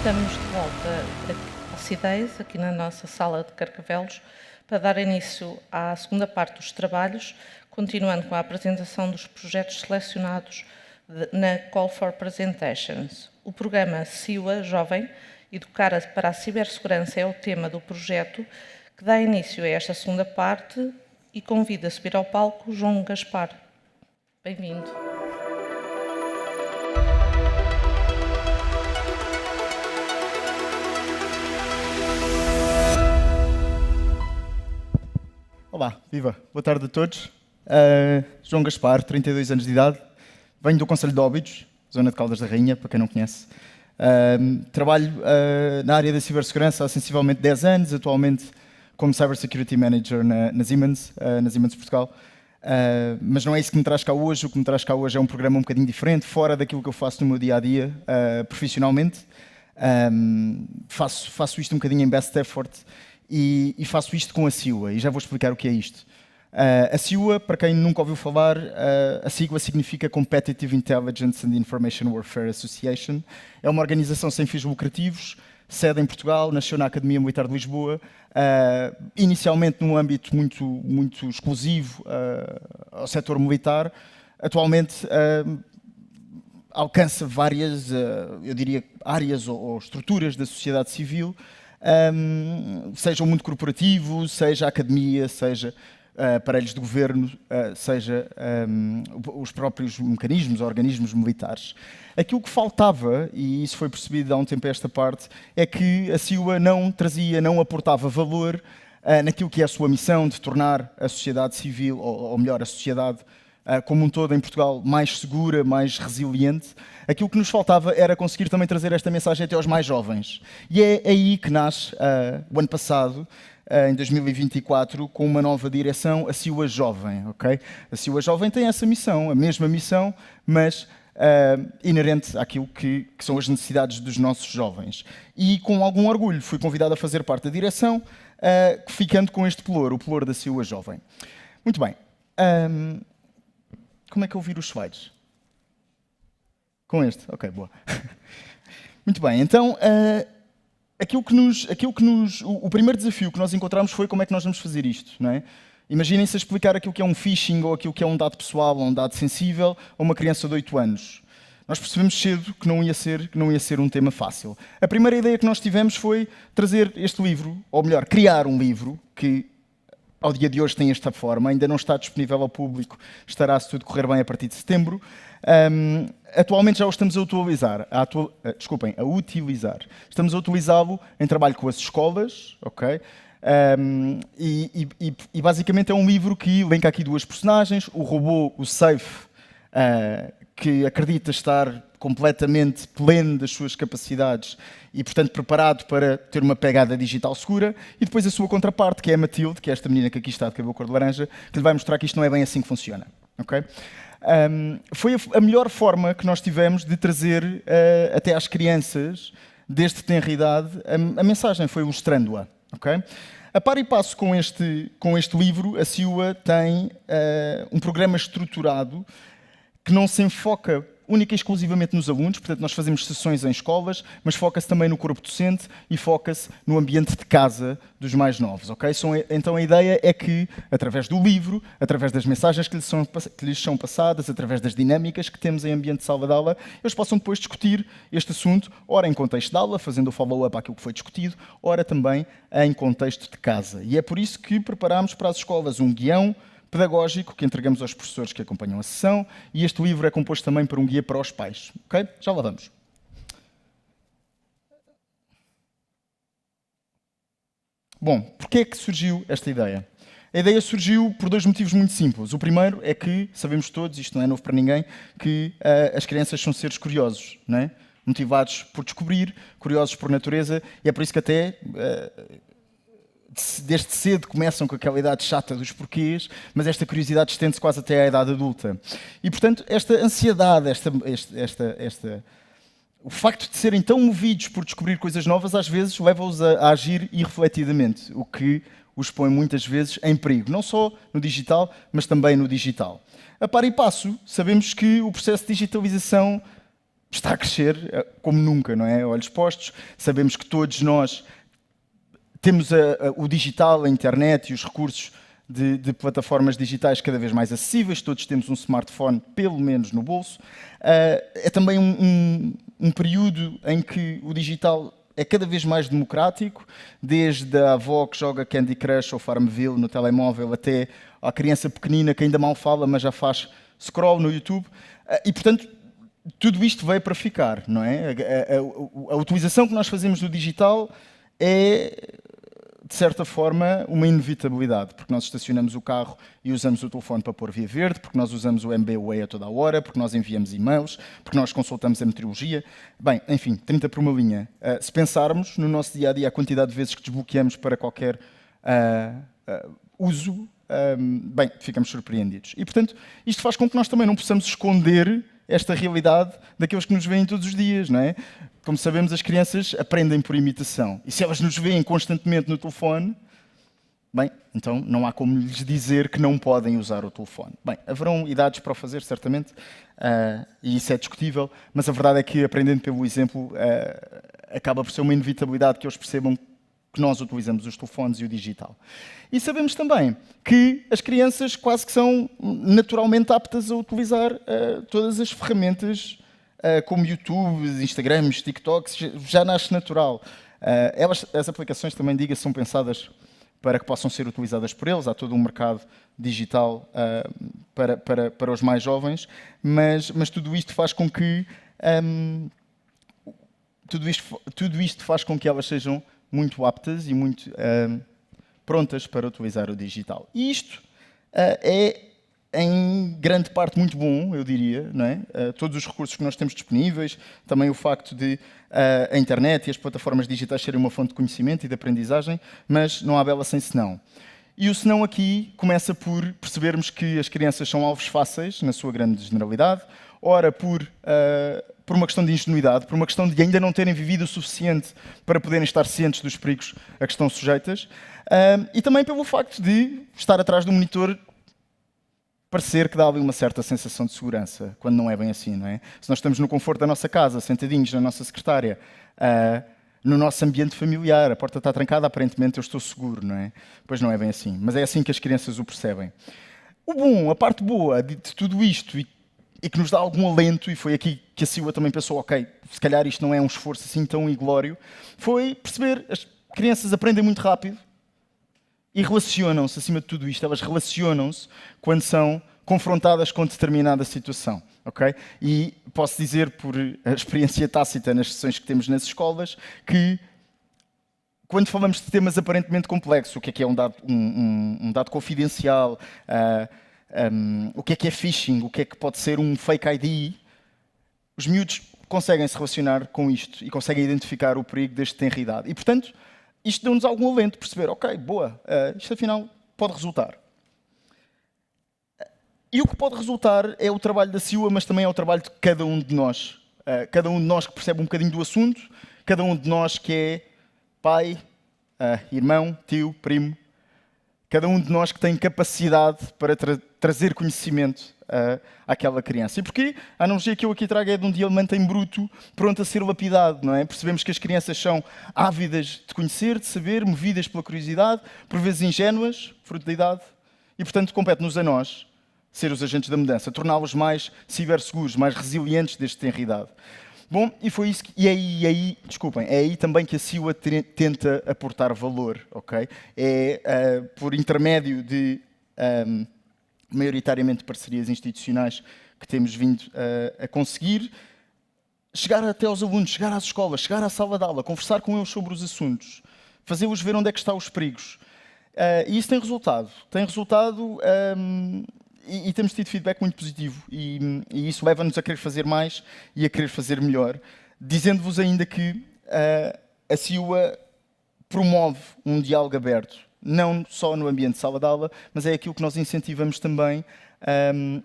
Estamos de volta à CIDEIS, aqui na nossa sala de Carcavelos, para dar início à segunda parte dos trabalhos, continuando com a apresentação dos projetos selecionados na Call for Presentations. O programa CIUA Jovem, Educar para a Cibersegurança, é o tema do projeto que dá início a esta segunda parte e convida a subir ao palco João Gaspar. Bem-vindo. Olá, viva! Boa tarde a todos. João Gaspar, 32 anos de idade, venho do Concelho de Óbidos, zona de Caldas da Rainha, para quem não conhece. Trabalho na área da cibersegurança há sensivelmente 10 anos, atualmente como Cybersecurity Manager na Siemens Portugal. Mas não é isso que me traz cá hoje. O que me traz cá hoje é um programa um bocadinho diferente, fora daquilo que eu faço no meu dia-a-dia, profissionalmente. Faço isto um bocadinho em best effort e faço isto com a CIUA, e já vou explicar o que é isto. A CIUA, para quem nunca ouviu falar, a sigla significa Competitive Intelligence and Information Warfare Association. É uma organização sem fins lucrativos, sede em Portugal, nasceu na Academia Militar de Lisboa, inicialmente num âmbito muito exclusivo ao setor militar. Atualmente alcança várias, eu diria, áreas ou estruturas da sociedade civil, seja o mundo corporativo, seja a academia, seja aparelhos de governo, seja os próprios mecanismos, organismos militares. Aquilo que faltava, e isso foi percebido há um tempo a esta parte, é que a CIUA não aportava valor naquilo que é a sua missão de tornar a sociedade civil, ou melhor, a sociedade como um todo em Portugal, mais segura, mais resiliente. Aquilo que nos faltava era conseguir também trazer esta mensagem até aos mais jovens. E é aí que nasce, o ano passado, em 2024, com uma nova direção, a CIUA Jovem. Okay? A CIUA Jovem tem essa missão, a mesma missão, mas inerente àquilo que são as necessidades dos nossos jovens. E com algum orgulho fui convidado a fazer parte da direção, ficando com este pelour, o pelour da CIUA Jovem. Muito bem. Como é que eu viro os slides? Com este? Ok, boa. Muito bem, então, o primeiro desafio que nós encontramos foi como é que nós vamos fazer isto, não é? Imaginem-se a explicar aquilo que é um phishing ou aquilo que é um dado pessoal ou um dado sensível a uma criança de 8 anos. Nós percebemos cedo que não ia ser um tema fácil. A primeira ideia que nós tivemos foi trazer este livro, ou melhor, criar um livro que ao dia de hoje tem esta forma, ainda não está disponível ao público, estará, se tudo correr bem, a partir de setembro. Atualmente já o estamos a utilizar. Estamos a utilizá-lo em trabalho com as escolas, ok? E basicamente é um livro que elenca aqui duas personagens, o robô, o Safe, que acredita estar completamente pleno das suas capacidades e, portanto, preparado para ter uma pegada digital segura, e depois a sua contraparte, que é a Matilde, que é esta menina que aqui está de cabelo cor de laranja, que lhe vai mostrar que isto não é bem assim que funciona. Okay? Foi a melhor forma que nós tivemos de trazer até às crianças, desde tenra idade, a mensagem, foi ilustrando-a. Okay? A par e passo com este livro, a CIUA tem um programa estruturado que não se enfoca única e exclusivamente nos alunos, portanto nós fazemos sessões em escolas, mas foca-se também no corpo docente e foca-se no ambiente de casa dos mais novos. Okay? Então a ideia é que, através do livro, através das mensagens que lhes são passadas, através das dinâmicas que temos em ambiente de sala de aula, eles possam depois discutir este assunto, ora em contexto de aula, fazendo o follow-up àquilo que foi discutido, ora também em contexto de casa. E é por isso que preparámos para as escolas um guião pedagógico que entregamos aos professores que acompanham a sessão, e este livro é composto também por um guia para os pais. Okay? Já lá vamos. Bom, porquê é que surgiu esta ideia? A ideia surgiu por dois motivos muito simples. O primeiro é que, sabemos todos, isto não é novo para ninguém, que as crianças são seres curiosos, não é? Motivados por descobrir, curiosos por natureza, e é por isso que até desde cedo começam com aquela idade chata dos porquês, mas esta curiosidade estende-se quase até à idade adulta. E, portanto, esta ansiedade, o facto de serem tão movidos por descobrir coisas novas, às vezes leva-os a agir irrefletidamente, o que os põe muitas vezes em perigo, não só no digital, mas também no digital. A par e passo, sabemos que o processo de digitalização está a crescer como nunca, não é? Olhos postos, sabemos que todos nós temos o digital, a internet e os recursos de plataformas digitais cada vez mais acessíveis, todos temos um smartphone, pelo menos no bolso. É também um período em que o digital é cada vez mais democrático, desde a avó que joga Candy Crush ou Farmville no telemóvel até à criança pequenina que ainda mal fala, mas já faz scroll no YouTube. E, portanto, tudo isto veio para ficar, não é? A utilização que nós fazemos do digital é, de certa forma, uma inevitabilidade, porque nós estacionamos o carro e usamos o telefone para pôr via verde, porque nós usamos o MBWay a toda a hora, porque nós enviamos e-mails, porque nós consultamos a meteorologia. Bem, enfim, 30 por uma linha. Se pensarmos no nosso dia-a-dia a quantidade de vezes que desbloqueamos para qualquer uso, bem, ficamos surpreendidos. E, portanto, isto faz com que nós também não possamos esconder esta realidade daqueles que nos veem todos os dias, não é? Como sabemos, as crianças aprendem por imitação. E se elas nos veem constantemente no telefone, bem, então não há como lhes dizer que não podem usar o telefone. Bem, haverão idades para o fazer, certamente, e isso é discutível, mas a verdade é que, aprendendo pelo exemplo, acaba por ser uma inevitabilidade que eles percebam que nós utilizamos os telefones e o digital. E sabemos também que as crianças quase que são naturalmente aptas a utilizar todas as ferramentas como YouTube, Instagrams, TikToks, já nasce natural. As aplicações, também diga, são pensadas para que possam ser utilizadas por eles. Há todo um mercado digital para os mais jovens, mas tudo isto faz com que tudo isto faz com que elas sejam muito aptas e muito prontas para utilizar o digital. E isto é, em grande parte, muito bom, eu diria, não é? Todos os recursos que nós temos disponíveis, também o facto de a internet e as plataformas digitais serem uma fonte de conhecimento e de aprendizagem, mas não há bela sem senão. E o senão aqui começa por percebermos que as crianças são alvos fáceis, na sua grande generalidade, ora por uma questão de ingenuidade, por uma questão de ainda não terem vivido o suficiente para poderem estar cientes dos perigos a que estão sujeitas, e também pelo facto de estar atrás do monitor parecer que dá ali uma certa sensação de segurança, quando não é bem assim, não é? Se nós estamos no conforto da nossa casa, sentadinhos na nossa secretária, no nosso ambiente familiar, a porta está trancada, aparentemente eu estou seguro, não é? Pois não é bem assim, mas é assim que as crianças o percebem. O bom, a parte boa de tudo isto e que nos dá algum alento, e foi aqui que a Silva também pensou, ok, se calhar isto não é um esforço assim tão inglório, foi perceber, as crianças aprendem muito rápido e relacionam-se, acima de tudo isto, elas relacionam-se quando são confrontadas com determinada situação, ok? E posso dizer, por experiência tácita nas sessões que temos nas escolas, que quando falamos de temas aparentemente complexos, o que é um dado confidencial, o que é phishing, o que pode ser um fake ID, os miúdos conseguem se relacionar com isto e conseguem identificar o perigo deste tenra idade. E, portanto, isto deu-nos algum alento de perceber, ok, boa, isto afinal pode resultar. E o que pode resultar é o trabalho da Silva, mas também é o trabalho de cada um de nós. Cada um de nós que percebe um bocadinho do assunto, cada um de nós que é pai, irmão, tio, primo, cada um de nós que tem capacidade para trazer conhecimento àquela criança. E porquê? A analogia que eu aqui trago é de um diamante em bruto, pronto a ser lapidado, não é? Percebemos que as crianças são ávidas de conhecer, de saber, movidas pela curiosidade, por vezes ingênuas, fruto da idade, e portanto compete-nos a nós ser os agentes da mudança, torná-los mais ciberseguros, mais resilientes desde tenra idade. Bom, e foi isso é aí também que a Silva tenta aportar valor, ok? É por intermédio de maioritariamente parcerias institucionais que temos vindo a conseguir chegar até aos alunos, chegar às escolas, chegar à sala de aula, conversar com eles sobre os assuntos, fazê-los ver onde é que estão os perigos. E isso tem resultado. E temos tido feedback muito positivo e isso leva-nos a querer fazer mais e a querer fazer melhor, dizendo-vos ainda que a Silva promove um diálogo aberto, não só no ambiente de sala de aula, mas é aquilo que nós incentivamos também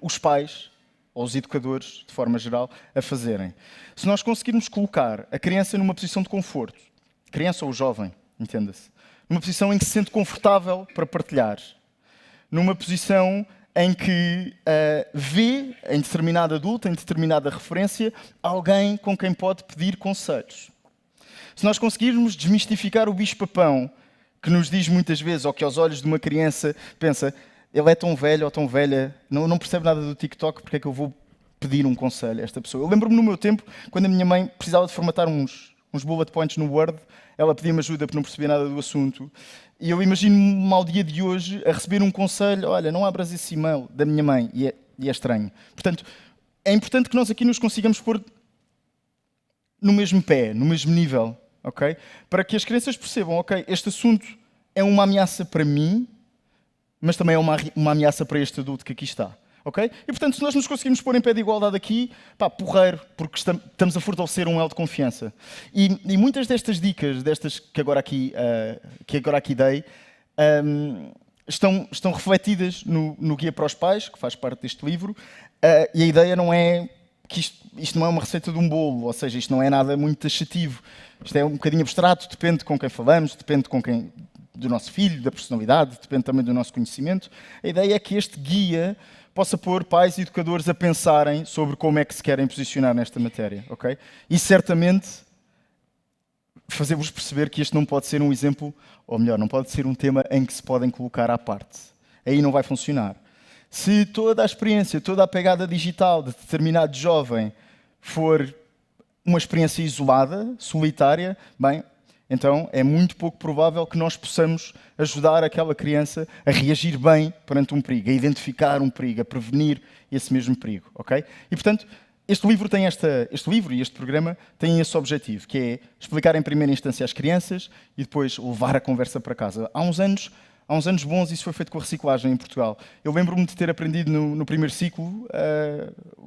os pais, ou os educadores, de forma geral, a fazerem. Se nós conseguirmos colocar a criança numa posição de conforto, criança ou jovem, entenda-se, numa posição em que se sente confortável para partilhar, numa posição em que vê em determinado adulto, em determinada referência, alguém com quem pode pedir conselhos. Se nós conseguirmos desmistificar o bicho-papão, que nos diz muitas vezes, ou que aos olhos de uma criança pensa, ele é tão velho ou tão velha, não percebe nada do TikTok, porque é que eu vou pedir um conselho a esta pessoa? Eu lembro-me no meu tempo, quando a minha mãe precisava de formatar uns bullet points no Word, ela pedia-me ajuda porque não percebia nada do assunto. E eu imagino-me ao dia de hoje a receber um conselho, olha, não abras esse e-mail da minha mãe, e é estranho. Portanto, é importante que nós aqui nos consigamos pôr no mesmo pé, no mesmo nível, ok? Para que as crianças percebam, ok, este assunto é uma ameaça para mim, mas também é uma ameaça para este adulto que aqui está. Okay? E, portanto, se nós nos conseguimos pôr em pé de igualdade aqui, porreiro, porque estamos a fortalecer um elo de confiança. E muitas destas dicas, que agora aqui dei, estão refletidas no Guia para os Pais, que faz parte deste livro, e a ideia não é que isto não é uma receita de um bolo, ou seja, isto não é nada muito taxativo. Isto é um bocadinho abstrato, depende com quem falamos, depende do nosso filho, da personalidade, depende também do nosso conhecimento. A ideia é que este guia possa pôr pais e educadores a pensarem sobre como é que se querem posicionar nesta matéria, ok? E certamente fazer-vos perceber que este não pode ser um exemplo, ou melhor, não pode ser um tema em que se podem colocar à parte. Aí não vai funcionar. Se toda a experiência, toda a pegada digital de determinado jovem for uma experiência isolada, solitária, bem, então é muito pouco provável que nós possamos ajudar aquela criança a reagir bem perante um perigo, a identificar um perigo, a prevenir esse mesmo perigo, ok? E portanto, este livro e este programa têm esse objetivo, que é explicar em primeira instância às crianças e depois levar a conversa para casa. Há uns anos bons isso foi feito com a reciclagem em Portugal. Eu lembro-me de ter aprendido no primeiro ciclo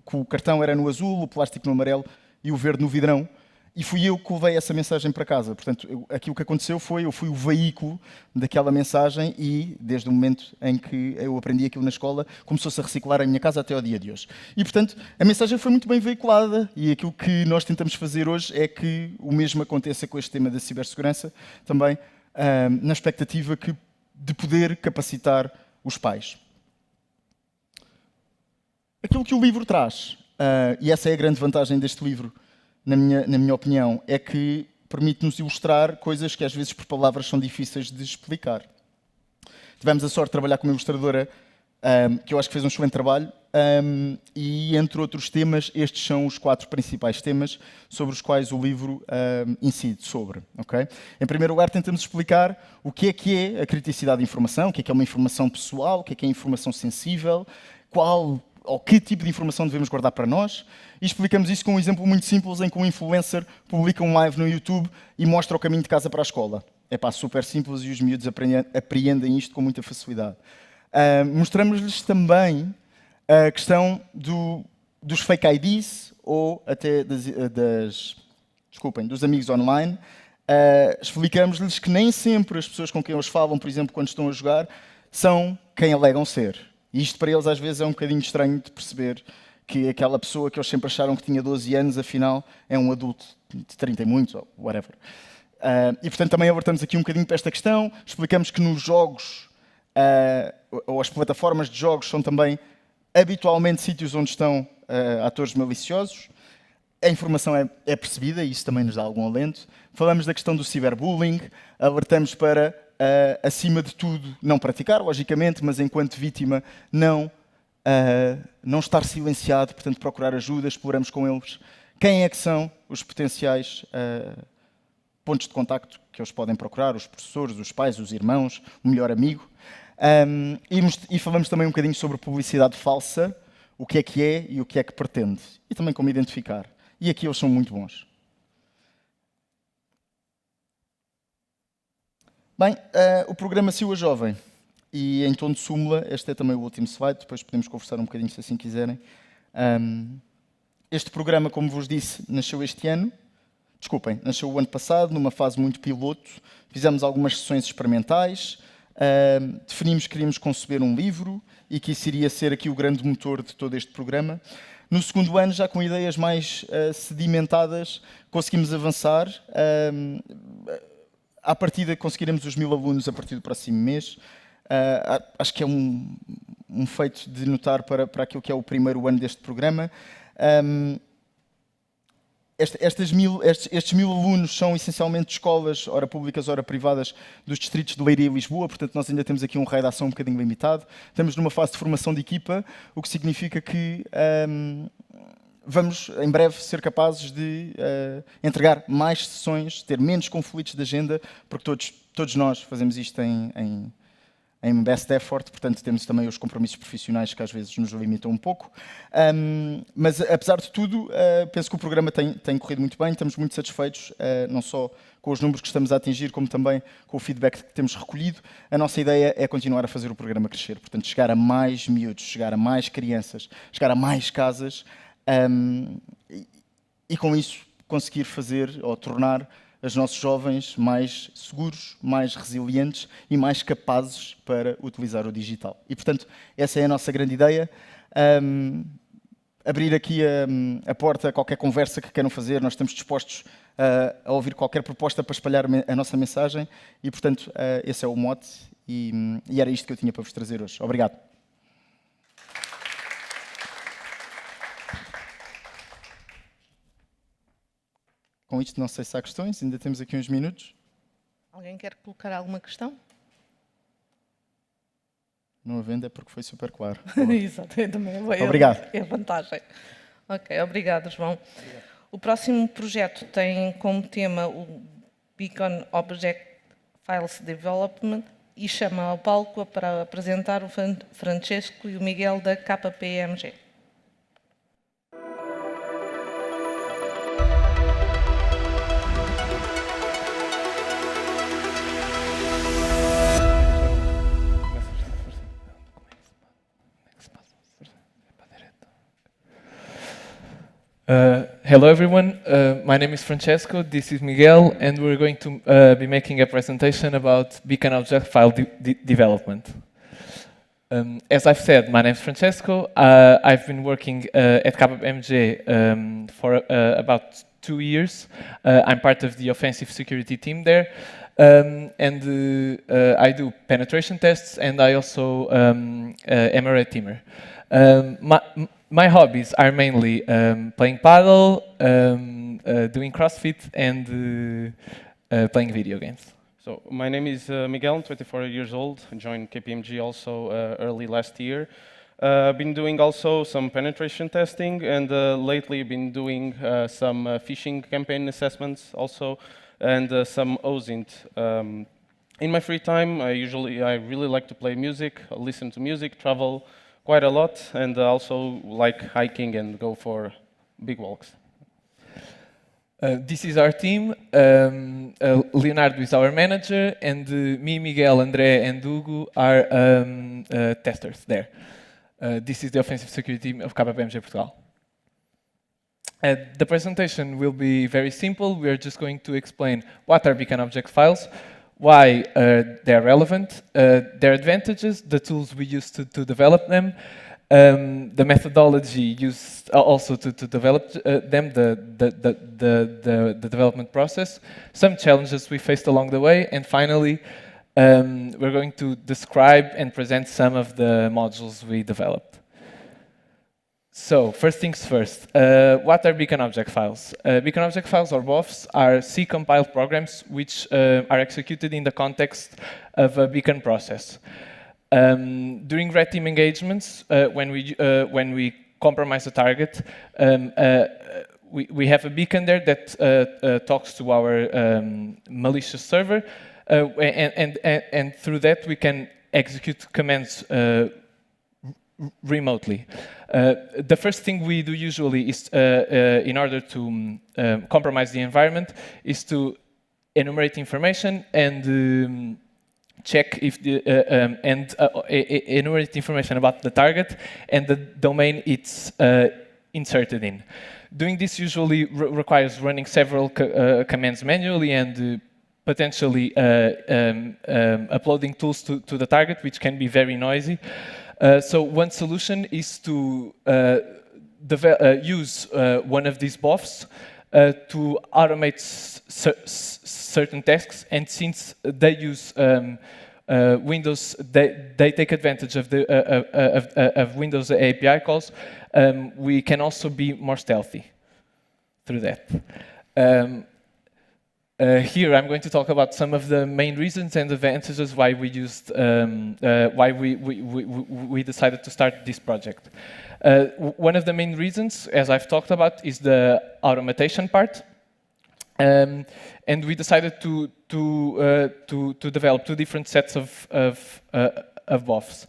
que o cartão era no azul, o plástico no amarelo e o verde no vidrão. E fui eu que levei essa mensagem para casa. Portanto, aquilo que aconteceu foi, eu fui o veículo daquela mensagem e, desde o momento em que eu aprendi aquilo na escola, começou-se a reciclar em minha casa até ao dia de hoje. E, portanto, a mensagem foi muito bem veiculada e aquilo que nós tentamos fazer hoje é que o mesmo aconteça com este tema da cibersegurança, também na expectativa de poder capacitar os pais. Aquilo que o livro traz, e essa é a grande vantagem deste livro, na minha opinião, é que permite-nos ilustrar coisas que às vezes por palavras são difíceis de explicar. Tivemos a sorte de trabalhar com uma ilustradora que eu acho que fez um excelente trabalho e, entre outros temas, estes são os 4 principais temas sobre os quais o livro incide sobre. Okay? Em primeiro lugar, tentamos explicar o que é a criticidade de informação, o que é uma informação pessoal, o que é informação sensível, ou que tipo de informação devemos guardar para nós. E explicamos isso com um exemplo muito simples em que um influencer publica um live no YouTube e mostra o caminho de casa para a escola. É super simples e os miúdos apreendem isto com muita facilidade. Mostramos-lhes também a questão dos fake IDs ou até dos amigos online. Explicamos-lhes que nem sempre as pessoas com quem eles falam, por exemplo, quando estão a jogar, são quem alegam ser. E isto para eles às vezes é um bocadinho estranho de perceber que aquela pessoa que eles sempre acharam que tinha 12 anos, afinal, é um adulto de 30 e muitos, ou whatever. E portanto também abordamos aqui um bocadinho para esta questão, explicamos que nos jogos, ou as plataformas de jogos são também habitualmente sítios onde estão atores maliciosos. A informação é percebida e isso também nos dá algum alento. Falamos da questão do ciberbullying, alertamos para, acima de tudo, não praticar, logicamente, mas enquanto vítima, não estar silenciado, portanto, procurar ajuda, exploramos com eles quem é que são os potenciais pontos de contacto que eles podem procurar, os professores, os pais, os irmãos, o melhor amigo. E falamos também um bocadinho sobre publicidade falsa, o que é e o que é que pretende, e também como identificar. E aqui eles são muito bons. Bem, o programa Siua Jovem. E em tom de súmula, este é também o último slide, depois podemos conversar um bocadinho se assim quiserem. Este programa, como vos disse, nasceu nasceu o ano passado, numa fase muito piloto. Fizemos algumas sessões experimentais, definimos que queríamos conceber um livro e que isso iria ser aqui o grande motor de todo este programa. No segundo ano, já com ideias mais sedimentadas, conseguimos avançar. À partida, conseguiremos os 1000 alunos a partir do próximo mês. Acho que é um feito de notar para aquilo que é o primeiro ano deste programa. Estes 1000 alunos são essencialmente escolas, ora públicas, ora privadas, dos distritos de Leiria e Lisboa, portanto nós ainda temos aqui um raio de ação um bocadinho limitado. Estamos numa fase de formação de equipa, o que significa que vamos, em breve, ser capazes de entregar mais sessões, ter menos conflitos de agenda, porque todos nós fazemos isto em best effort, portanto temos também os compromissos profissionais que às vezes nos limitam um pouco. Mas, apesar de tudo, penso que o programa tem corrido muito bem, estamos muito satisfeitos, não só com os números que estamos a atingir, como também com o feedback que temos recolhido. A nossa ideia é continuar a fazer o programa crescer, portanto chegar a mais miúdos, chegar a mais crianças, chegar a mais casas, e com isso conseguir fazer ou tornar os nossos jovens mais seguros, mais resilientes e mais capazes para utilizar o digital. E, portanto, essa é a nossa grande ideia. Abrir aqui a porta a qualquer conversa que queiram fazer. Nós estamos dispostos a ouvir qualquer proposta para espalhar a nossa mensagem e, portanto, esse é o mote e era isto que eu tinha para vos trazer hoje. Obrigado. Com isto, não sei se há questões, ainda temos aqui uns minutos. Alguém quer colocar alguma questão? Não havendo é porque foi super claro. Exato, eu também Obrigado. É a vantagem. Ok, obrigado, João. Obrigado. O próximo projeto tem como tema o Beacon Object Files Development e chama ao palco para apresentar o Francesco e o Miguel da KPMG. Hello everyone, my name is Francesco, this is Miguel, and we're going to be making a presentation about Beacon Object File Development. As I've said, my name is Francesco. I've been working at KPMG for about 2 years. I'm part of the offensive security team there, and I do penetration tests, and I also am a red teamer. My hobbies are mainly playing paddle, doing CrossFit, and playing video games. So my name is Miguel, I'm 24 years old. I joined KPMG also early last year. I've been doing also some penetration testing, and lately been doing some phishing campaign assessments also, and some OSINT. In my free time, I really like to play music, listen to music, travel quite a lot, and also like hiking and go for big walks. This is our team. Leonardo is our manager, and me, Miguel, André, and Hugo are testers there. This is the offensive security team of KPMG Portugal. The presentation will be very simple. We are just going to explain what are Beacon Object Files, why they're relevant, their advantages, the tools we use to develop them, the methodology used also to develop them, the development process, some challenges we faced along the way, and finally, we're going to describe and present some of the modules we developed. So, first things first, what are Beacon Object Files? Beacon Object Files, or BOFs, are C-compiled programs which are executed in the context of a beacon process. During red team engagements, when we compromise a target, we have a beacon there that talks to our malicious server, and through that we can execute commands remotely. The first thing we do usually is, in order to compromise the environment, is to enumerate information and check if the enumerate information about the target and the domain it's inserted in. Doing this usually requires running several commands manually and potentially uploading tools to the target, which can be very noisy. So one solution is to use one of these BOFs to automate certain tasks, and since they use Windows, they take advantage of the of Windows API calls. We can also be more stealthy through that. Here, I'm going to talk about some of the main reasons and advantages why we used, why we decided to start this project. One of the main reasons, as I've talked about, is the automation part. And we decided to develop two different sets of BOFs.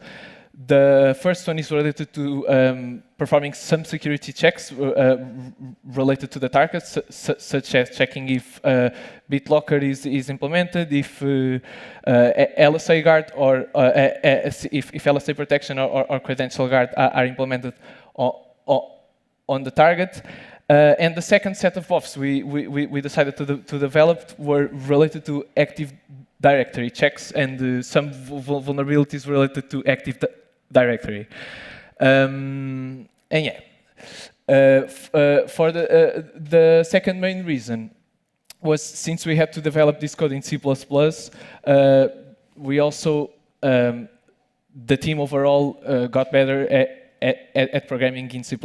The first one is related to performing some security checks related to the target, such as checking if BitLocker is implemented, if LSA guard or if LSA protection or credential guard are implemented on the target. And the second set of BOFs we decided to develop were related to Active Directory checks and some vulnerabilities related to Active Directory. And yeah, for the second main reason was since we had to develop this code in C++, we also, the team overall got better at programming in C++,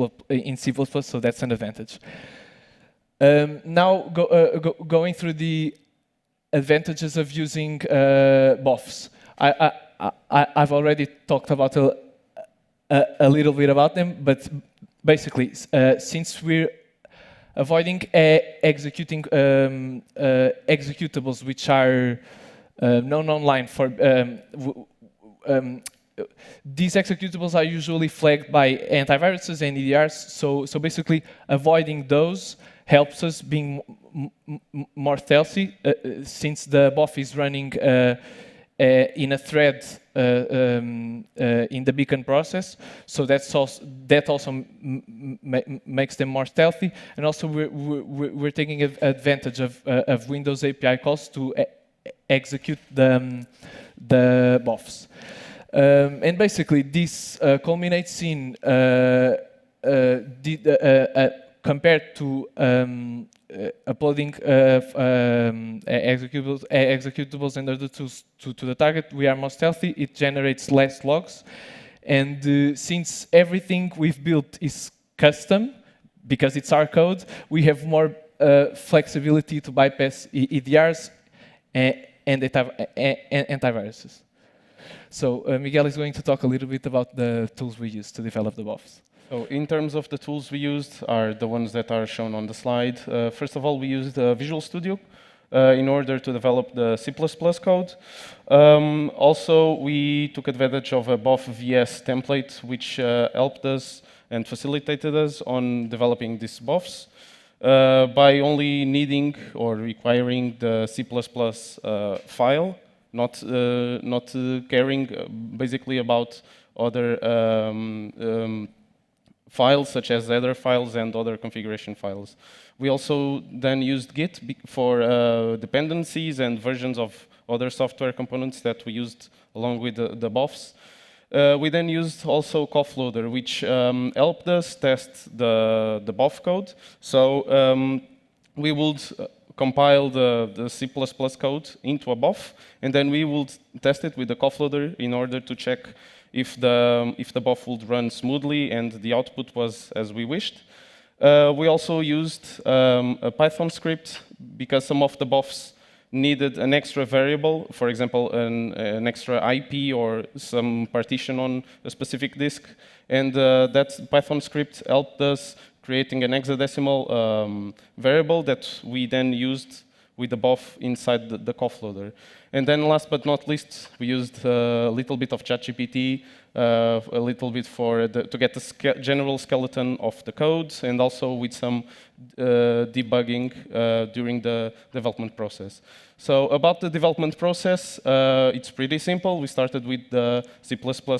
so that's an advantage. Now, going through the advantages of using BOFs. I've already talked about a little bit about them, but basically, since we're avoiding executing executables which are known online for these executables are usually flagged by antiviruses and EDRs, so basically avoiding those helps us being more stealthy since the BOF is running in a thread in the beacon process, so that also makes them more stealthy, and also we're taking advantage of Windows API calls to execute the BOFs. And basically, this culminates in compared to uploading executables and other tools to the target, we are more stealthy. It generates less logs, and since everything we've built is custom, because it's our code, we have more flexibility to bypass EDRs and antiviruses. So Miguel is going to talk a little bit about the tools we use to develop the BOFs. So in terms of the tools we used are the ones that are shown on the slide. First of all, we used Visual Studio in order to develop the C++ code. Also, we took advantage of a BOF VS template, which helped us and facilitated us on developing these BOFs by only needing or requiring the C++ file, not caring basically about other files such as header files and other configuration files. We also then used Git for dependencies and versions of other software components that we used along with the BOFs. We then used also CoffLoader, which helped us test the BOF code. So we would compile the C++ code into a BOF, and then we would test it with the CoffLoader in order to check if the BOF would run smoothly and the output was as we wished. We also used a Python script because some of the BOFs needed an extra variable, for example, an extra IP or some partition on a specific disk. And that Python script helped us creating an hexadecimal variable that we then used with the BOF inside the CoffLoader. And then last but not least, we used a little bit of ChatGPT, a little bit to get the general skeleton of the code, and also with some debugging during the development process. So about the development process, it's pretty simple. We started with the C++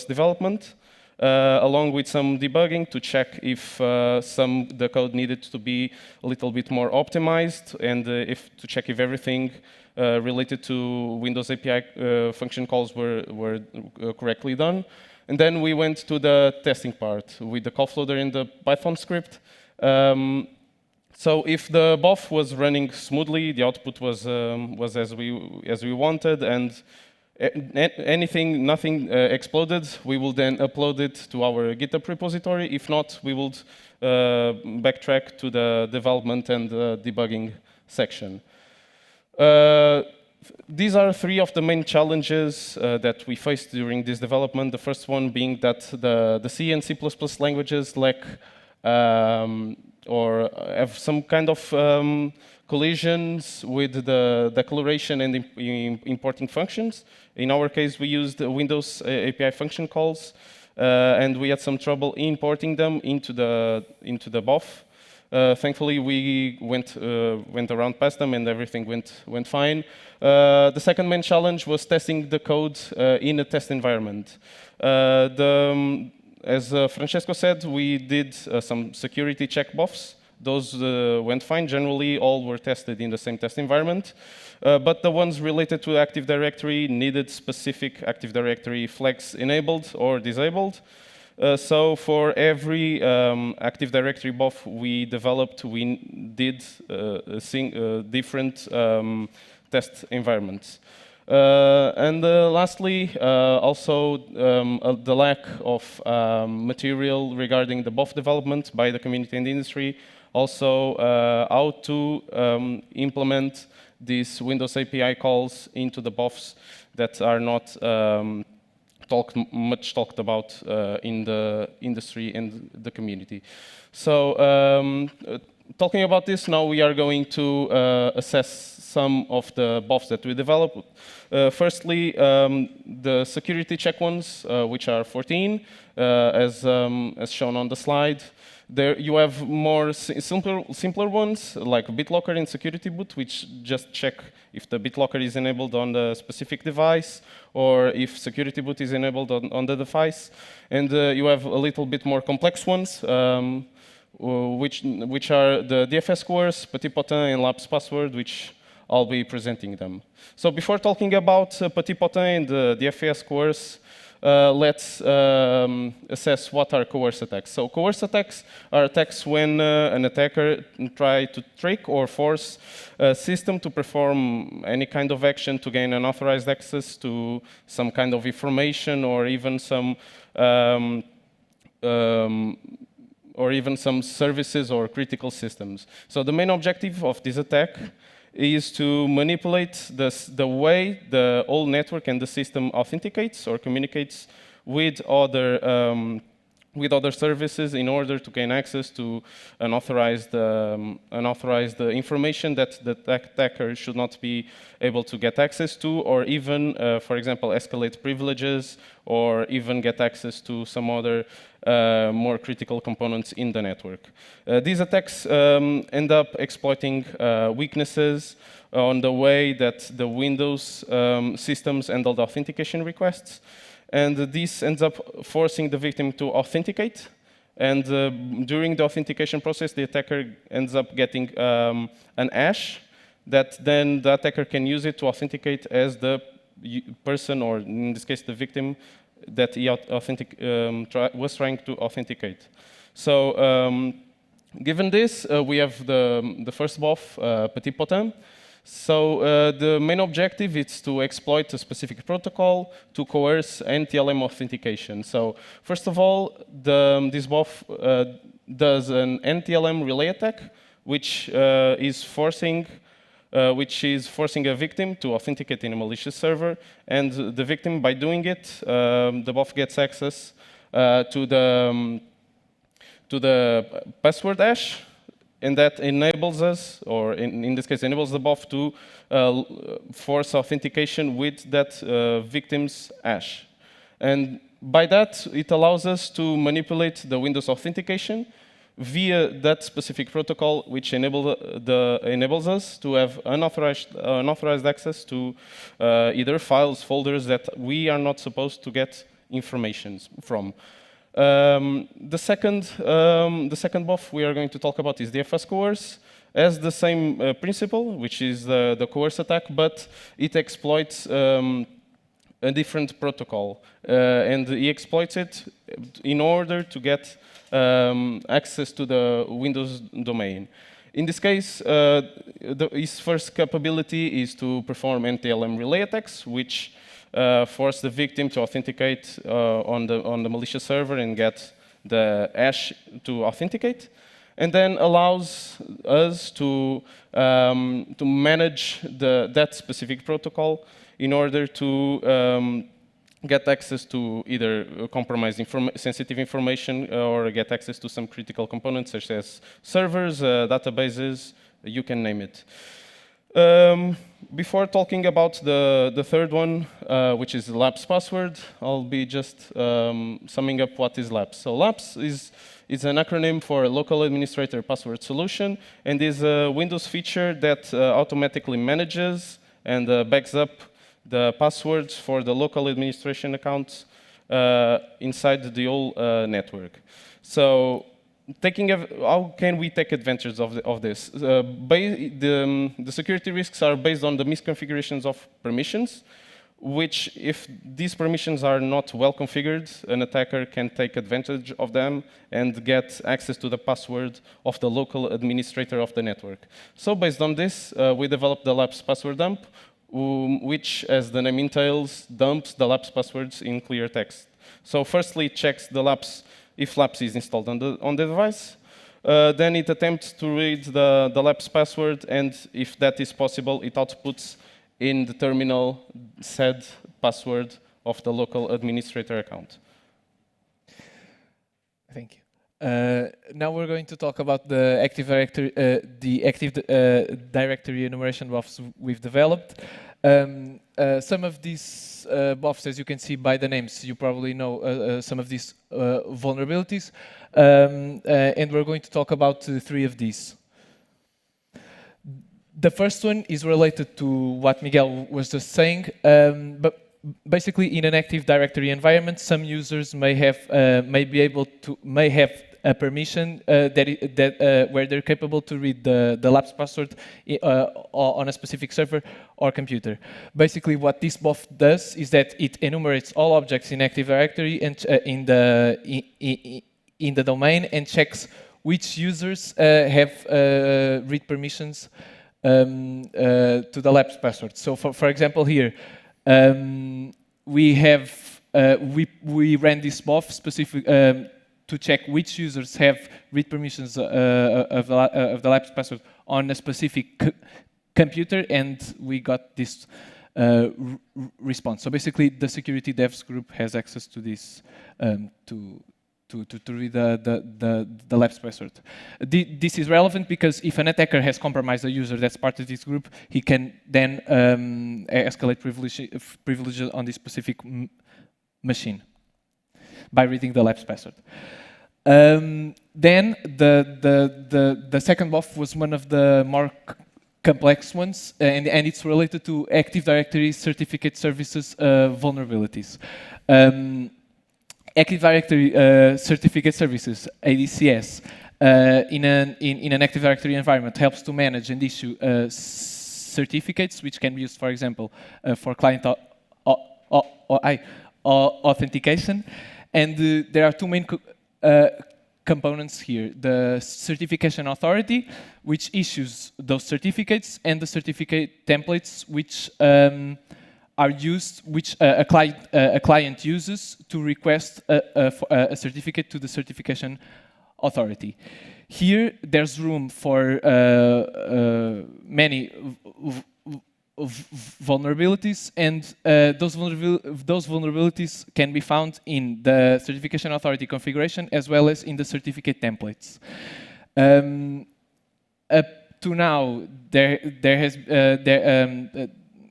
development, along with some debugging to check if the code needed to be a little bit more optimized, and to check if everything related to Windows API function calls were correctly done. And then we went to the testing part with the CoffLoader and the Python script. So if the BOF was running smoothly, the output was as we wanted, and Nothing exploded, we will then upload it to our GitHub repository. If not, we will backtrack to the development and debugging section. These are three of the main challenges that we faced during this development. The first one being that the C and C++ languages lack or have some kind of collisions with the declaration and importing functions. In our case, we used Windows API function calls, and we had some trouble importing them into the BOF. Thankfully, we went around past them, and everything went fine. The second main challenge was testing the code in a test environment. As Francesco said, we did some security check BOFs. Those went fine. Generally, all were tested in the same test environment. But the ones related to Active Directory needed specific Active Directory flags enabled or disabled. So for every Active Directory BOF we developed, we did different test environments. And lastly, also the lack of material regarding the BOF development by the community and the industry. Also, how to implement these Windows API calls into the BOFs that are not much talked about in the industry and the community. So, talking about this, now we are going to assess some of the BOFs that we developed. Firstly, the security check ones, which are 14, as shown on the slide. There you have more simpler ones, like BitLocker and Security Boot, which just check if the BitLocker is enabled on the specific device, or if Security Boot is enabled on the device. And you have a little bit more complex ones, which are the DFS cores, Petit Potin, and Lapse Password, which I'll be presenting them. So before talking about Petit Potin and the DFS cores, let's assess what are coerce attacks. So coerce attacks are attacks when an attacker tries to trick or force a system to perform any kind of action to gain unauthorized access to some kind of information, or even some services or critical systems. So the main objective of this attack is to manipulate the way the whole network and the system authenticates or communicates with other services in order to gain access to unauthorized information that the attacker should not be able to get access to, or even, for example, escalate privileges, or even get access to some other more critical components in the network. These attacks end up exploiting weaknesses on the way that the Windows systems handle the authentication requests. And this ends up forcing the victim to authenticate. And during the authentication process, the attacker ends up getting an hash that then the attacker can use it to authenticate as the person, or in this case, the victim, that he was trying to authenticate. So given this, we have the first BOF, Petit Potin. So the main objective is to exploit a specific protocol to coerce NTLM authentication. So first of all, this BOF does an NTLM relay attack, which is forcing a victim to authenticate in a malicious server, and the victim, by doing it, the BOF gets access to the password hash. And that enables us, or in this case, enables the BOF to force authentication with that victim's hash. And by that, it allows us to manipulate the Windows authentication via that specific protocol, which enables us to have unauthorized access to either files, folders that we are not supposed to get information from. The second BOF we are going to talk about is DFS coerce. Has the same principle, which is the coerce attack, but it exploits a different protocol. And he exploits it in order to get access to the Windows domain. In this case, his first capability is to perform NTLM relay attacks, which force the victim to authenticate on the malicious server and get the hash to authenticate, and then allows us to manage that specific protocol in order to get access to either compromised sensitive information or get access to some critical components such as servers, databases, you can name it. Before talking about the third one, which is LAPS password, I'll be just summing up what is LAPS. So LAPS is an acronym for Local Administrator Password Solution, and is a Windows feature that automatically manages and backs up the passwords for the local administration accounts inside the whole network. So, how can we take advantage of this? The security risks are based on the misconfigurations of permissions, which, if these permissions are not well configured, an attacker can take advantage of them and get access to the password of the local administrator of the network. So based on this, we developed the LAPS password dump, which, as the name entails, dumps the LAPS passwords in clear text. So firstly, it checks the LAPS, if LAPS is installed on the device. Then it attempts to read the LAPS password, and if that is possible, it outputs in the terminal said password of the local administrator account. Thank you. Now we're going to talk about the Active Directory enumeration buffs we've developed. Some of these buffs, as you can see by the names, you probably know some of these vulnerabilities, and we're going to talk about 3 of these. The first one is related to what Miguel was just saying, but basically, in an Active Directory environment, some users may have a permission where they're capable to read the LAPS password on a specific server or computer. Basically, what this buff does is that it enumerates all objects in Active Directory and in the domain, and checks which users have read permissions to the LAPS password. So, for example, here. We ran this buff specific to check which users have read permissions of the LAPS password on a specific computer, and we got this response. So basically, the security devs group has access to this to read the LAPS password. This is relevant because if an attacker has compromised a user that's part of this group, he can then escalate privilege on this specific machine by reading the LAPS password. Then the second buff was one of the more complex ones, and it's related to Active Directory Certificate Services vulnerabilities. Active Directory Certificate Services, ADCS, in an Active Directory environment helps to manage and issue certificates, which can be used, for example, for client authentication. And there are 2 main components here: the certification authority, which issues those certificates, and the certificate templates, which are used, which a client uses to request a certificate to the certification authority. Here, there's room for many vulnerabilities, and those vulnerabilities can be found in the certification authority configuration as well as in the certificate templates. Up to now,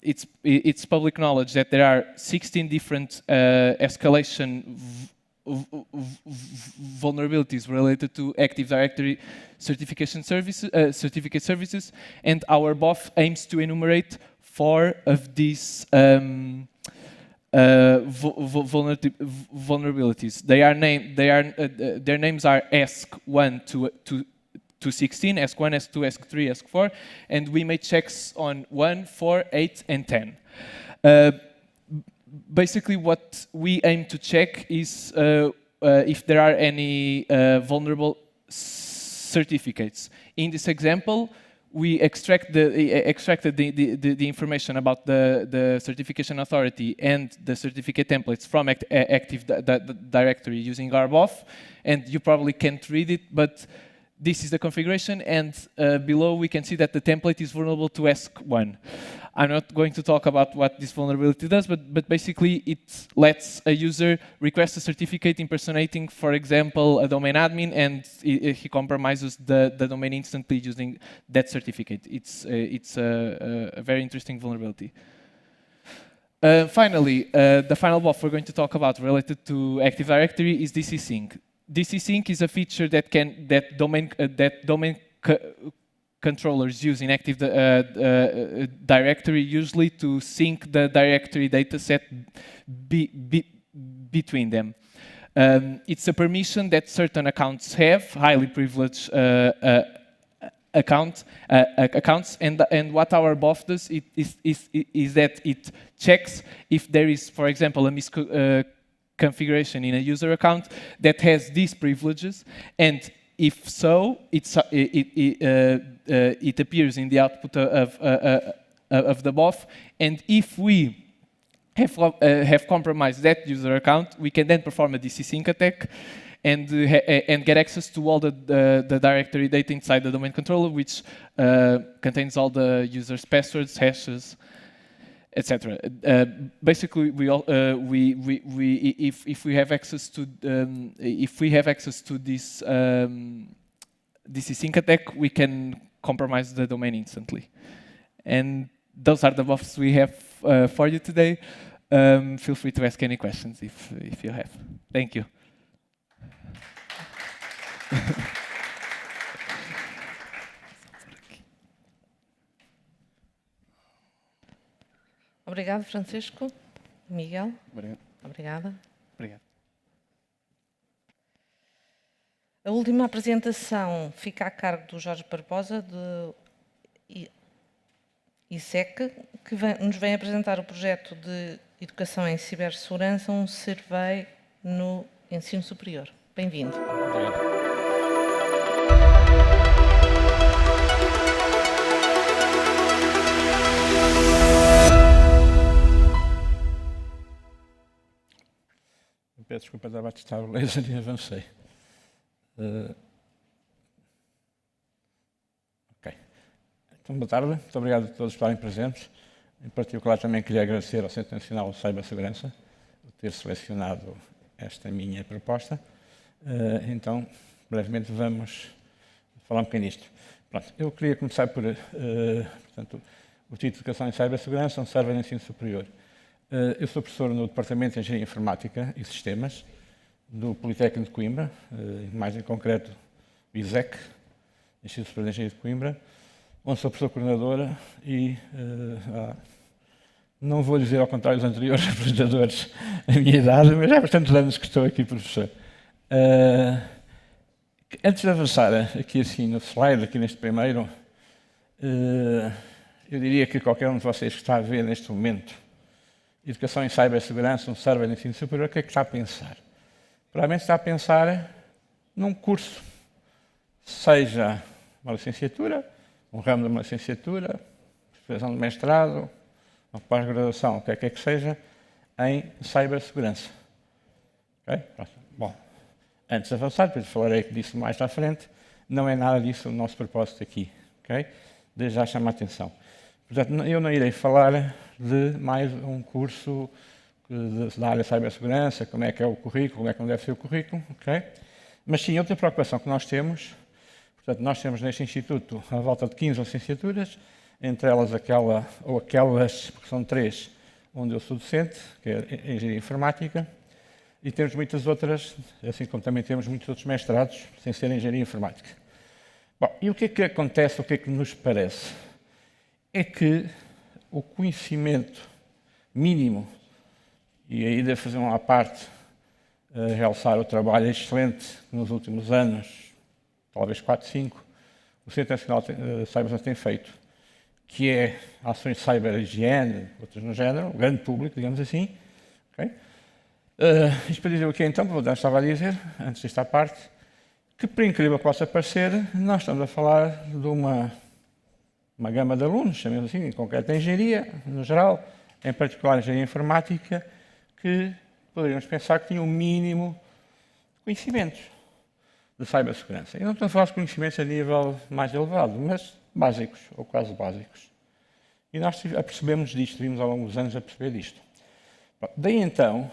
it's public knowledge that there are 16 different escalation vulnerabilities related to Active Directory certificate services, and our buff aims to enumerate 4 of these vulnerabilities. Their names are ESC1 to 16, ESC1, ESC2, ESC3, ESC4, and we made checks on 1, 4, 8, and 10. Basically, what we aim to check is if there are any vulnerable certificates. In this example, we extracted the information about the certification authority and the certificate templates from Active Directory using RBOF, and you probably can't read it, but this is the configuration, and below we can see that the template is vulnerable to ESC1. I'm not going to talk about what this vulnerability does, but basically it lets a user request a certificate impersonating, for example, a domain admin, and he compromises the domain instantly using that certificate. It's a very interesting vulnerability. Finally, the final buff we're going to talk about related to Active Directory is DC Sync. DC Sync is a feature that domain controllers use in Active Directory usually to sync the directory dataset between them. It's a permission that certain accounts have, highly privileged accounts, and what our buff does is that it checks if there is, for example, a misconfiguration in a user account that has these privileges, and if so, it appears in the output of the buff, and if we have compromised that user account, we can then perform a DC Sync attack and get access to all the directory data inside the domain controller, which contains all the user's passwords, hashes, etc. Basically, if we have access to this DC Sync attack, we can compromise the domain instantly. And those are the buffs we have for you today. Feel free to ask any questions if you have. Thank you. Obrigado, Francisco. Miguel? Obrigado. Obrigada. Obrigado. A última apresentação fica a cargo do Jorge Barbosa, de ISEC, que nos vem apresentar o projeto de Educação em Cibersegurança, um survey no ensino superior. Bem-vindo. Obrigado. Peço desculpa, estava a testar o laser e avancei. Ok. Então, boa tarde. Muito obrigado a todos por estarem presentes. Em particular, também queria agradecer ao Centro Nacional de Cibersegurança por ter selecionado esta minha proposta. Então, brevemente, vamos falar um bocadinho disto. Pronto, eu queria começar por, portanto, o título de Educação em Cibersegurança, um server de ensino superior. Eu sou professor no Departamento de Engenharia Informática e Sistemas do Politécnico de Coimbra, mais em concreto o ISEC, Instituto Superior de Engenharia de Coimbra, onde sou professor coordenadora e não vou dizer ao contrário dos anteriores apresentadores a minha idade, mas já há bastantes anos que estou aqui professor. Antes de avançar aqui assim no slide, aqui neste primeiro, eu diria que qualquer um de vocês que está a ver neste momento Educação em Cibersegurança, um server de ensino superior, o que é que está a pensar? Provavelmente está a pensar num curso, seja uma licenciatura, um ramo de uma licenciatura, especialização de mestrado, uma pós-graduação, o que é que seja, em cibersegurança. Okay? Bom, antes de avançar, depois falarei disso mais à frente, não é nada disso o nosso propósito aqui. Okay? Desde já chama a atenção. Portanto, eu não irei falar de mais um curso da área de cibersegurança, como é que é o currículo, como é que não deve ser o currículo, ok? Mas sim, outra preocupação que nós temos, portanto, nós temos neste Instituto à volta de 15 licenciaturas, entre elas aquela, ou aquelas, porque são 3, onde eu sou docente, que é Engenharia Informática, e temos muitas outras, assim como também temos muitos outros mestrados, sem ser Engenharia Informática. Bom, e o que é que acontece, o que é que nos parece? É que o conhecimento mínimo, e aí devo fazer uma parte, realçar o trabalho excelente que nos últimos anos, talvez 4, 5, o Centro Nacional de Cibersegurança tem feito, que é ações de cyber-higiene, outras no género, o grande público, digamos assim. Okay? Isto para dizer o que então, como eu estava a dizer, antes desta parte, que por incrível que possa parecer, nós estamos a falar de uma uma gama de alunos, chamemos assim, em concreto a engenharia, no geral, em particular a engenharia informática, que poderíamos pensar que tinham um mínimo de conhecimentos de cibersegurança. E não estou a falar de conhecimentos a nível mais elevado, mas básicos, ou quase básicos. E nós apercebemos disto, vimos ao longo dos anos a perceber disto. Daí então,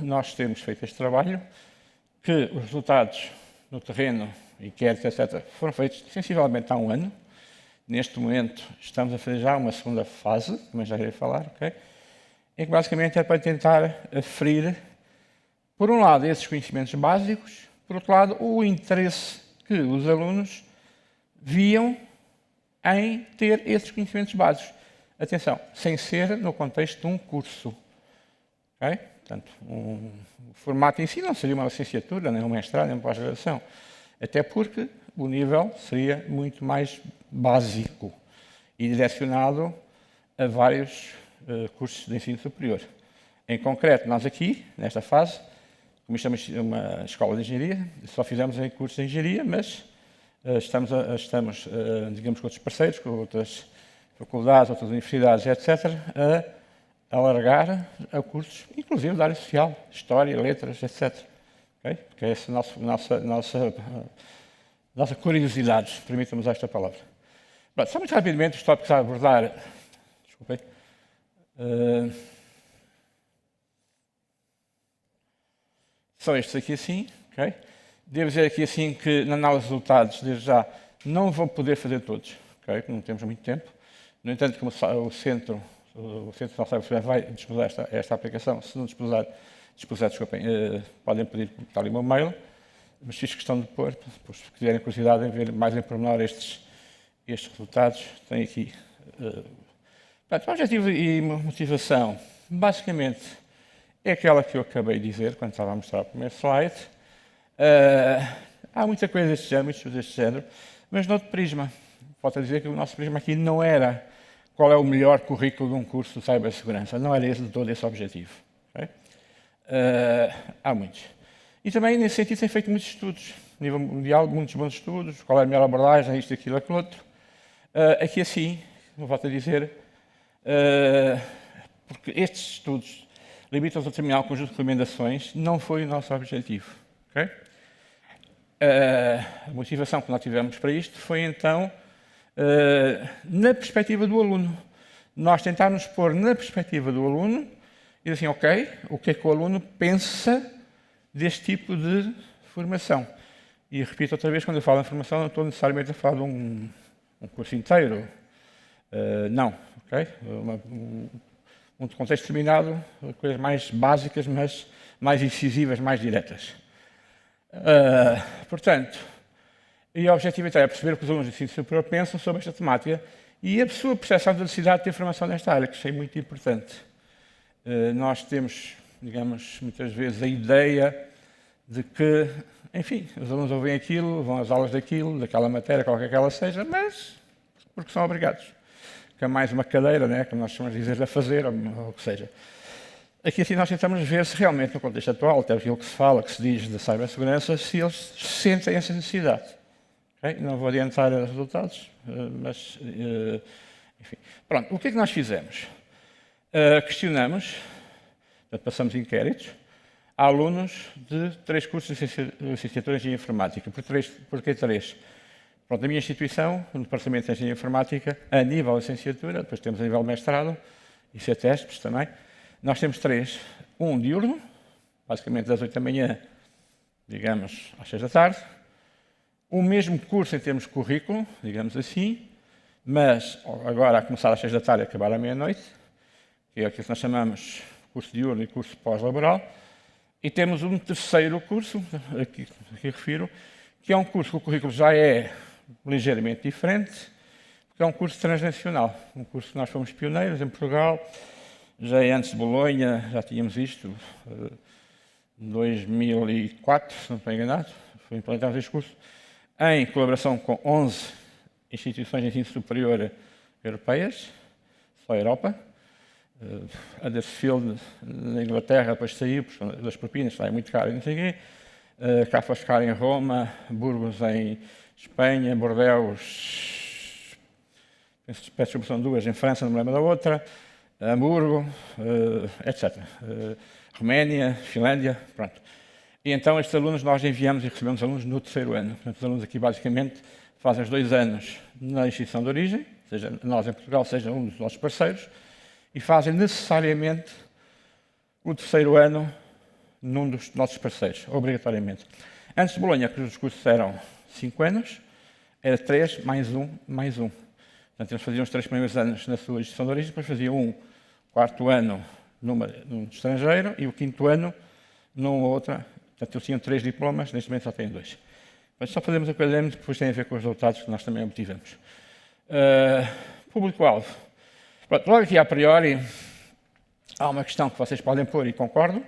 nós temos feito este trabalho, que os resultados no terreno, inquéritos, etc., foram feitos sensivelmente há um ano. Neste momento, estamos a fazer já uma segunda fase, como já irei falar, ok? Em que basicamente é para tentar aferir, por um lado, esses conhecimentos básicos, por outro lado, o interesse que os alunos viam em ter esses conhecimentos básicos. Atenção, sem ser no contexto de um curso. Okay? Portanto, o formato em si não seria uma licenciatura, nem um mestrado, nem uma pós-graduação. Até porque o nível seria muito mais básico e direcionado a vários cursos de ensino superior. Em concreto, nós aqui, nesta fase, como isto é uma escola de engenharia, só fizemos em cursos de engenharia, mas estamos, digamos, com outros parceiros, com outras faculdades, outras universidades, etc., a alargar a cursos, inclusive da área social, história, letras, etc. Okay? Porque essa é a nossa curiosidade, permitam-me usar esta palavra. Bom, só muito rapidamente os tópicos a abordar. Desculpem. São estes aqui assim, ok? Devo dizer aqui assim que na análise de resultados, desde já, não vou poder fazer todos, ok? Porque não temos muito tempo. No entanto, como o Centro Nacional de Cibersegurança vai disputar esta aplicação, se não disputar, desculpem, podem pedir por ali o meu mail, mas fiz questão de pôr, se tiverem curiosidade em ver mais em pormenor estes resultados, tem aqui. Portanto, o objetivo e motivação, basicamente, é aquela que eu acabei de dizer quando estava a mostrar o primeiro slide. Há muita coisa deste género, muitos estudos deste género, mas noutro prisma. Posso dizer que o nosso prisma aqui não era qual é o melhor currículo de um curso de cibersegurança, não era esse de todo esse objetivo. Okay? Há muitos. E também, nesse sentido, tem feito muitos estudos, a nível mundial, muitos bons estudos, qual é a melhor abordagem, isto, aquilo, aquilo outro. Aqui assim, não volto a dizer, porque estes estudos limitam-se a determinar um conjunto de recomendações, não foi o nosso objetivo. Okay? A motivação que nós tivemos para isto foi, então, na perspectiva do aluno. Nós tentarmos pôr na perspectiva do aluno e dizer assim, ok, o que é que o aluno pensa deste tipo de formação? E repito outra vez, quando eu falo em formação, não estou necessariamente a falar de um curso inteiro. Não, ok? Um contexto determinado, coisas mais básicas, mas mais incisivas, mais diretas. Portanto, e o objetivo então é perceber o que os alunos de ensino superior pensam sobre esta temática e a sua percepção da necessidade de ter formação nesta área, que achei muito importante. Nós temos, digamos, muitas vezes a ideia de que, enfim, os alunos ouvem aquilo, vão às aulas daquilo, daquela matéria, qualquer que ela seja, mas porque são obrigados. Que é mais uma cadeira, né, como nós chamamos de dizer, a fazer, ou o que seja. Aqui assim nós tentamos ver se realmente no contexto atual, até aquilo que se fala, que se diz da cibersegurança, se eles sentem essa necessidade. Okay? Não vou adiantar os resultados, mas, enfim. Pronto, o que é que nós fizemos? Questionamos, portanto, passamos inquéritos, a alunos de 3 cursos de licenciatura em Engenharia Informática. Porquê 3? Pronto, na minha instituição, no Departamento de Engenharia Informática, a nível de licenciatura, depois temos a nível de mestrado, e CETESPs também, nós temos 3. Um diurno, basicamente das 8 da manhã, digamos, às 6 da tarde. O mesmo curso em termos de currículo, digamos assim, mas agora a começar às 6 da tarde e acabar à meia-noite, que é o que nós chamamos curso diurno e curso pós-laboral. E temos um terceiro curso, aqui refiro, que é um curso que o currículo já é ligeiramente diferente, porque é um curso transnacional. Um curso que nós fomos pioneiros em Portugal, já antes de Bolonha, já tínhamos isto, em 2004, se não estou enganado, foi implementado este curso, em colaboração com 11 instituições de ensino superior europeias, só a Europa. Huddersfield, na Inglaterra, depois saiu, das propinas, está muito caro e não sei o quê. Cá fosse caro em Roma, Burgos em Espanha, Bordeaux, peço desculpa, são duas, em França, não me lembro da outra, Hamburgo, etc. Roménia, Finlândia, pronto. E então estes alunos nós enviamos e recebemos alunos no terceiro ano. Portanto, os alunos aqui basicamente fazem os 2 anos na instituição de origem, seja nós em Portugal, seja um dos nossos parceiros, e fazem necessariamente o terceiro ano num dos nossos parceiros, obrigatoriamente. Antes de Bolonha, que os cursos eram 5 anos, era 3 mais 1 mais 1. Portanto, eles faziam os 3 primeiros anos na sua instituição de origem, depois faziam um 4º ano num estrangeiro e o 5º ano numa outra. Portanto, eles tinham 3 diplomas, neste momento só têm 2. Mas só fazemos o que fazemos, depois tem a ver com os resultados que nós também obtivemos. Público-alvo. Logo aqui, a priori, há uma questão que vocês podem pôr e concordo,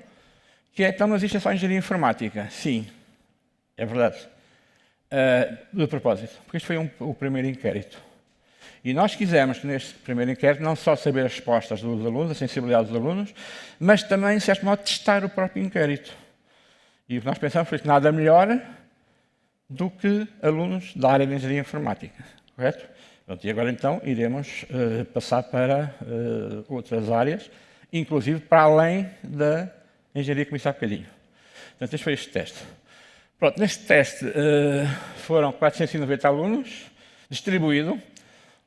que é, então, não existe só engenharia informática. Sim, é verdade. De propósito, porque este foi o primeiro inquérito. E nós quisemos, neste primeiro inquérito, não só saber as respostas dos alunos, a sensibilidade dos alunos, mas também, de certo modo, testar o próprio inquérito. E o que nós pensamos foi que nada melhor do que alunos da área de engenharia informática, correto? E agora, então, iremos passar para outras áreas, inclusive para além da engenharia que começou há bocadinho. Portanto, este foi este teste. Pronto, neste teste foram 490 alunos, distribuído.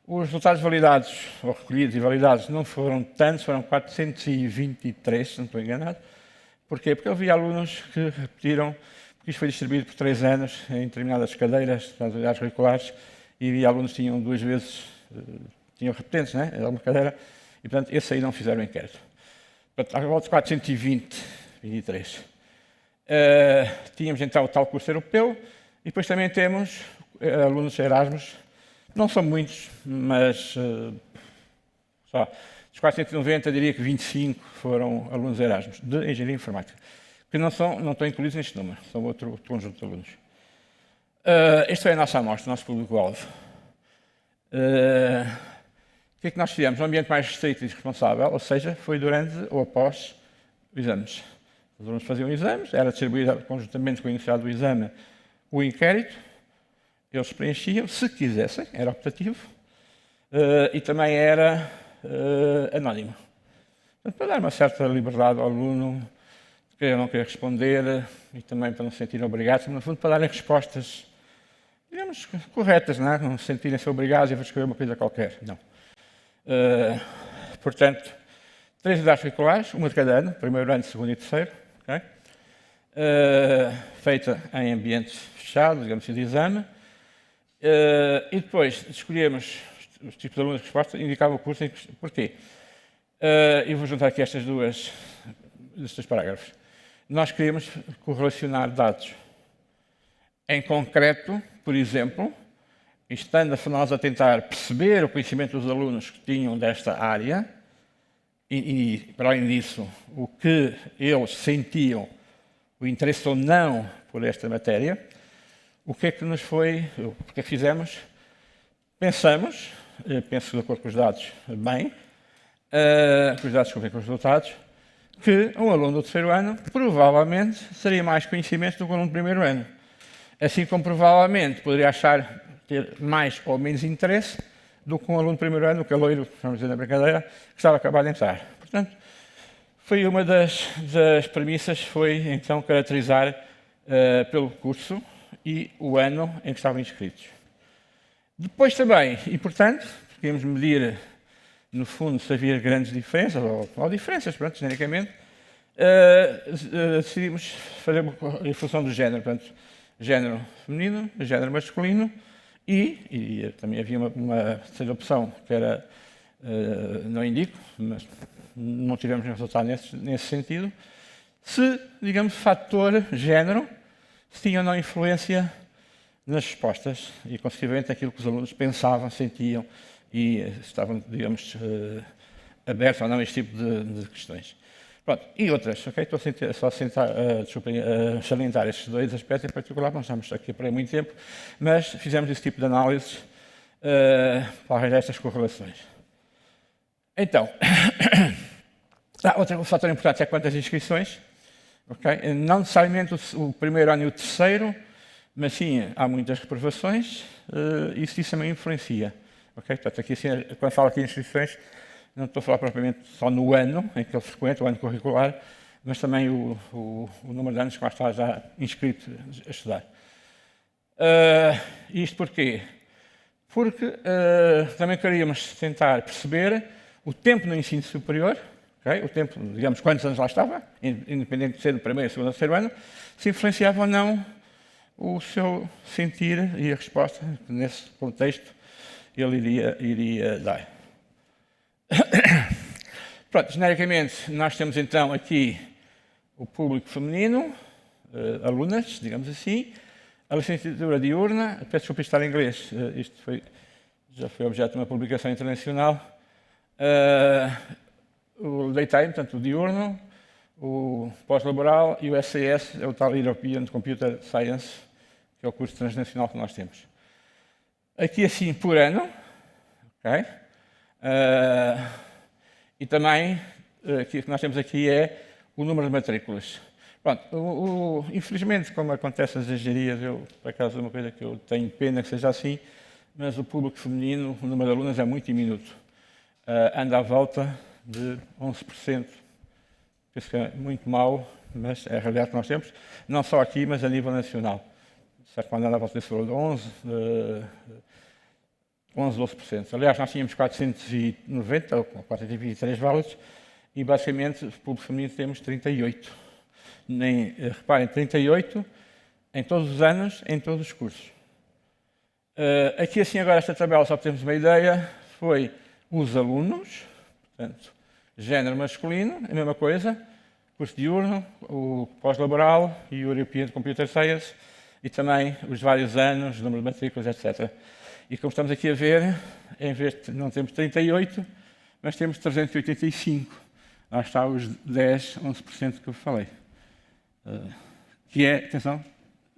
Os resultados validados, ou recolhidos e validados, não foram tantos, foram 423, se não estou enganado. Porquê? Porque havia alunos que repetiram, porque isto foi distribuído por 3 anos em determinadas cadeiras, nas unidades curriculares, e havia alunos que tinham 2 vezes, tinham repetentes, né? Era uma cadeira, e portanto, esse aí não fizeram o inquérito. Portanto, à volta de 423. Tínhamos então o tal curso europeu, e depois também temos alunos Erasmus. Não são muitos, mas só dos 490, diria que 25 foram alunos Erasmus, de engenharia informática, que não estão incluídos neste número, são outro conjunto de alunos. Esta é a nossa amostra, o nosso público-alvo. O que é que nós fizemos? Um ambiente mais restrito e responsável, ou seja, foi durante ou após os exames. Os alunos faziam exames, era distribuído conjuntamente com o iniciado do exame o inquérito, eles preenchiam, se quisessem, era optativo, e também era anónimo. Portanto, para dar uma certa liberdade ao aluno, de querer ou não querer responder, e também para não se sentirem obrigados, mas no fundo para darem respostas, digamos, corretas, não se sentirem-se obrigados a escolher uma coisa qualquer, não. Portanto, 3 unidades curriculares, uma de cada ano, primeiro ano, segundo e terceiro, okay? Feita em ambientes fechados, digamos assim, de exame. E depois escolhemos os tipos de alunos de resposta, indicava o curso. Porquê? Eu vou juntar aqui estes dois parágrafos. Nós queríamos correlacionar dados. Em concreto, por exemplo, estando nós a tentar perceber o conhecimento dos alunos que tinham desta área, e para além disso, o que eles sentiam, o interesse ou não por esta matéria, o que é que nos foi, o que é que fizemos? Pensamos, penso de acordo com os dados bem, com os dados que com os resultados, que um aluno do terceiro ano provavelmente teria mais conhecimento do que um aluno do primeiro ano. Assim como provavelmente poderia ter mais ou menos interesse do que um aluno do primeiro ano, que é loiro, vamos dizer na brincadeira, que estava a acabar de entrar. Portanto, foi uma das premissas, foi então caracterizar pelo curso e o ano em que estavam inscritos. Depois também, importante, queríamos medir, no fundo, se havia grandes diferenças, ou diferenças, pronto, genericamente, decidimos fazer em função do género, portanto, género feminino, género masculino, e também havia uma terceira opção, que era, não indico, mas não tivemos nenhum resultado nesse sentido, se, digamos, fator género, se tinha ou não influência nas respostas e, consequentemente, aquilo que os alunos pensavam, sentiam e estavam, digamos, abertos ou não a este tipo de questões. Pronto, e outras, ok? Estou só a salientar estes 2 aspectos em particular, não estamos aqui para muito tempo, mas fizemos esse tipo de análises para arranjar estas correlações. Então, outro fator importante é quantas inscrições. Okay? Não necessariamente o primeiro ano e o terceiro mas sim, há muitas reprovações, isso também influencia. Okay? Portanto, aqui, assim, quando falo aqui em inscrições, não estou a falar propriamente só no ano em que ele frequenta, o ano curricular, mas também o número de anos que lá está já inscrito a estudar. Isto porquê? Porque também queríamos tentar perceber o tempo no ensino superior, okay? O tempo, digamos, quantos anos lá estava, independente de ser no primeiro, segundo ou terceiro ano, se influenciava ou não o seu sentir e a resposta que nesse contexto ele iria dar. Pronto, genericamente, nós temos então aqui o público feminino, alunas, digamos assim, a licenciatura diurna, peço desculpa estar em inglês, isto já foi objeto de uma publicação internacional, o daytime, portanto o diurno, o pós-laboral e o SCS, é o tal European Computer Science, que é o curso transnacional que nós temos. Aqui assim por ano, ok? E também, o que nós temos aqui é o número de matrículas. Pronto, infelizmente, como acontece nas engenharias, por acaso é uma coisa que eu tenho pena que seja assim, mas o público feminino, o número de alunas é muito diminuto. Anda à volta de 11%. Penso que é muito mau, mas é a realidade que nós temos, não só aqui, mas a nível nacional. Certo, quando anda à volta desse valor de 11, 12%. Aliás, nós tínhamos 490 ou 423 válidos e, basicamente, o público feminino temos 38. Reparem, 38 em todos os anos, em todos os cursos. Aqui, assim, agora, esta tabela, só para termos uma ideia, foi os alunos, portanto, género masculino, a mesma coisa, curso diurno, o pós-laboral e o European Computer Science, e também os vários anos, número de matrículas, etc. E como estamos aqui a ver, em vez de não temos 38, mas temos 385. Lá está os 10, 11% que eu falei. Que é, atenção,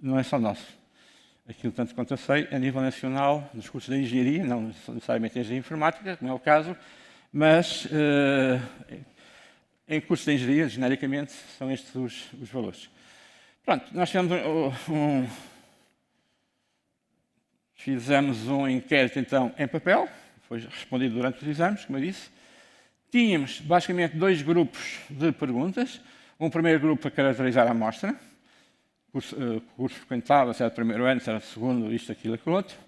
não é só nosso. Aquilo, tanto quanto eu sei, a nível nacional, nos cursos de engenharia, não necessariamente engenharia informática, como é o caso, mas em cursos de engenharia, genericamente, são estes os valores. Pronto, nós fizemos um inquérito, então, em papel, foi respondido durante os exames, como eu disse. Tínhamos, basicamente, 2 grupos de perguntas. Um primeiro grupo para caracterizar a amostra, curso frequentado, se era do primeiro ano, se era do segundo, isto, aquilo, aquilo outro.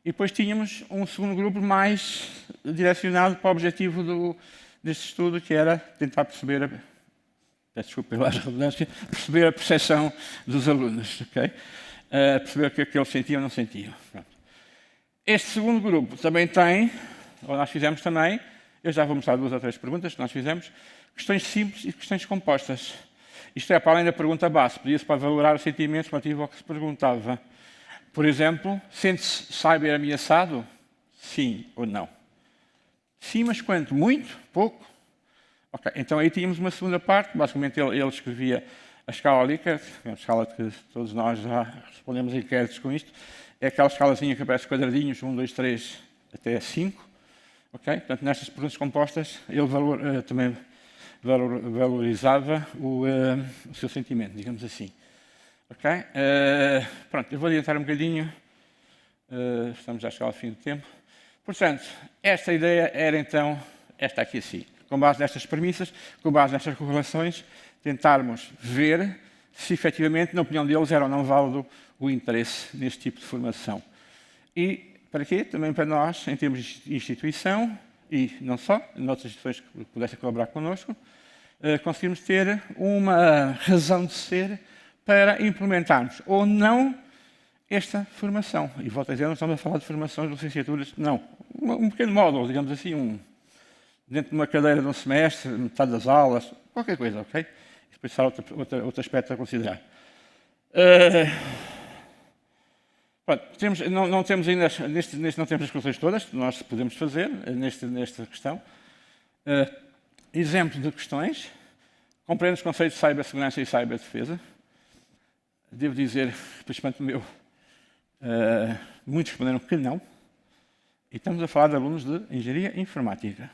E depois tínhamos um segundo grupo mais direcionado para o objetivo deste estudo, que era tentar perceber, peço desculpa pela redundância, perceber a percepção dos alunos, ok? Perceber o que é que eles sentiam ou não sentiam. Pronto. Este segundo grupo também tem, ou nós fizemos também, eu já vou mostrar 2 ou 3 perguntas que nós fizemos, questões simples e questões compostas. Isto é, para além da pergunta base, pedia-se para valorar os sentimentos relativo ao que se perguntava. Por exemplo, sente-se cyber ameaçado? Sim ou não? Sim, mas quanto? Muito? Pouco? Ok, então aí tínhamos uma segunda parte, basicamente ele escrevia a escala Likert, que é uma escala que todos nós já respondemos a inquéritos com isto, é aquela escalazinha que aparece quadradinhos, 1, 2, 3, até 5. Okay? Portanto, nestas perguntas compostas, ele também valorizava o seu sentimento, digamos assim. Ok? Pronto, eu vou adiantar um bocadinho, estamos já a chegar ao fim do tempo. Portanto, esta ideia era então, esta aqui assim, com base nestas premissas, com base nestas correlações, tentarmos ver se efetivamente, na opinião deles, era ou não válido o interesse neste tipo de formação. E para quê? Também para nós, em termos de instituição, e não só, noutras instituições que pudessem colaborar connosco, conseguimos ter uma razão de ser para implementarmos ou não esta formação. E volto a dizer, não estamos a falar de formações de licenciaturas, não. Um pequeno módulo, digamos assim, dentro de uma cadeira de um semestre, metade das aulas, qualquer coisa, ok? E depois será outro aspecto a considerar. Pronto, não temos ainda, neste não temos as questões todas, nós podemos fazer nesta questão. Exemplo de questões. Compreende os conceitos de cibersegurança e ciberdefesa? Devo dizer, principalmente o meu, muitos responderam que não. E estamos a falar de alunos de engenharia informática,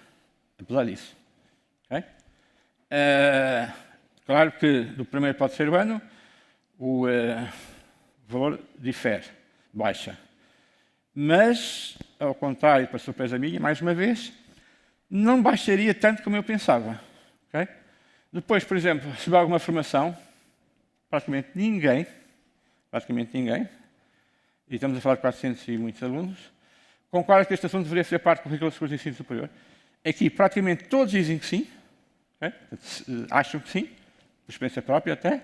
apesar disso. Okay? Claro que do primeiro para o terceiro ano, o O valor difere, baixa. Mas, ao contrário, para surpresa minha, mais uma vez, não baixaria tanto como eu pensava. Okay? Depois, por exemplo, se houver alguma formação, praticamente ninguém, e estamos a falar de 400 e muitos alunos, concorda que este assunto deveria ser parte do currículo de curso de ensino superior. Aqui, praticamente todos dizem que sim, okay? Acham que sim, por experiência própria até,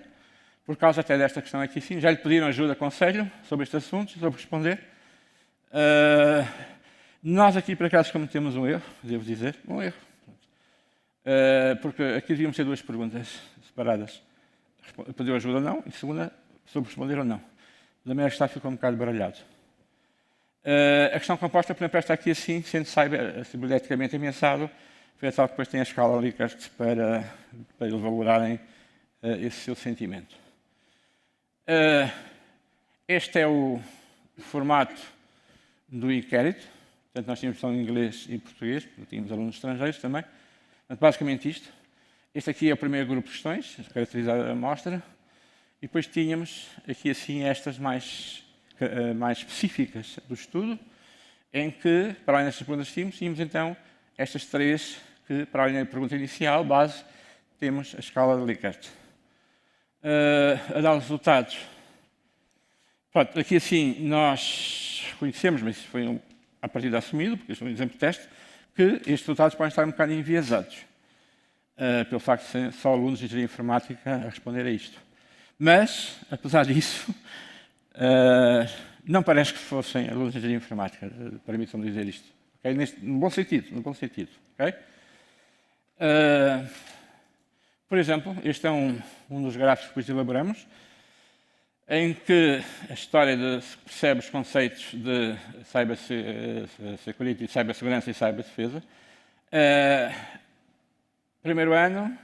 por causa até desta questão aqui sim. Já lhe pediram ajuda, aconselho, sobre estes assuntos, sobre responder. Nós aqui, por acaso, cometemos um erro, devo dizer, um erro. Porque aqui devíamos ter duas perguntas separadas. Pediu ajuda ou não, e segunda, sobre responder ou não. Da maneira que está, ficou um bocado baralhado. A questão composta, por exemplo, está aqui assim, sendo ciberneticamente ameaçado, foi a tal que depois tem a escala Likert para eles valorarem esse seu sentimento. Este é o formato do inquérito. Portanto, nós tínhamos só em inglês e português, tínhamos alunos estrangeiros também. Portanto, basicamente isto. Este aqui é o primeiro grupo de questões, caracterizar a amostra. E depois tínhamos aqui assim estas mais específicas do estudo, em que, para além destas perguntas que tínhamos então estas três, que para além da pergunta inicial, base, temos a escala de Likert. A dar os resultados. Pronto, aqui assim nós reconhecemos, mas isso foi a partir de assumido, porque este é um exemplo de teste, que estes resultados podem estar um bocado enviesados, pelo facto de serem só alunos de engenharia informática a responder a isto. Mas, apesar disso, não parece que fossem alunos de engenharia informática, permitam-me dizer isto. Okay? No bom sentido. Okay? Por exemplo, este é um dos gráficos que depois elaboramos, em que a história se percebe os conceitos de cybersecurity, cibersegurança e ciberdefesa. Primeiro ano,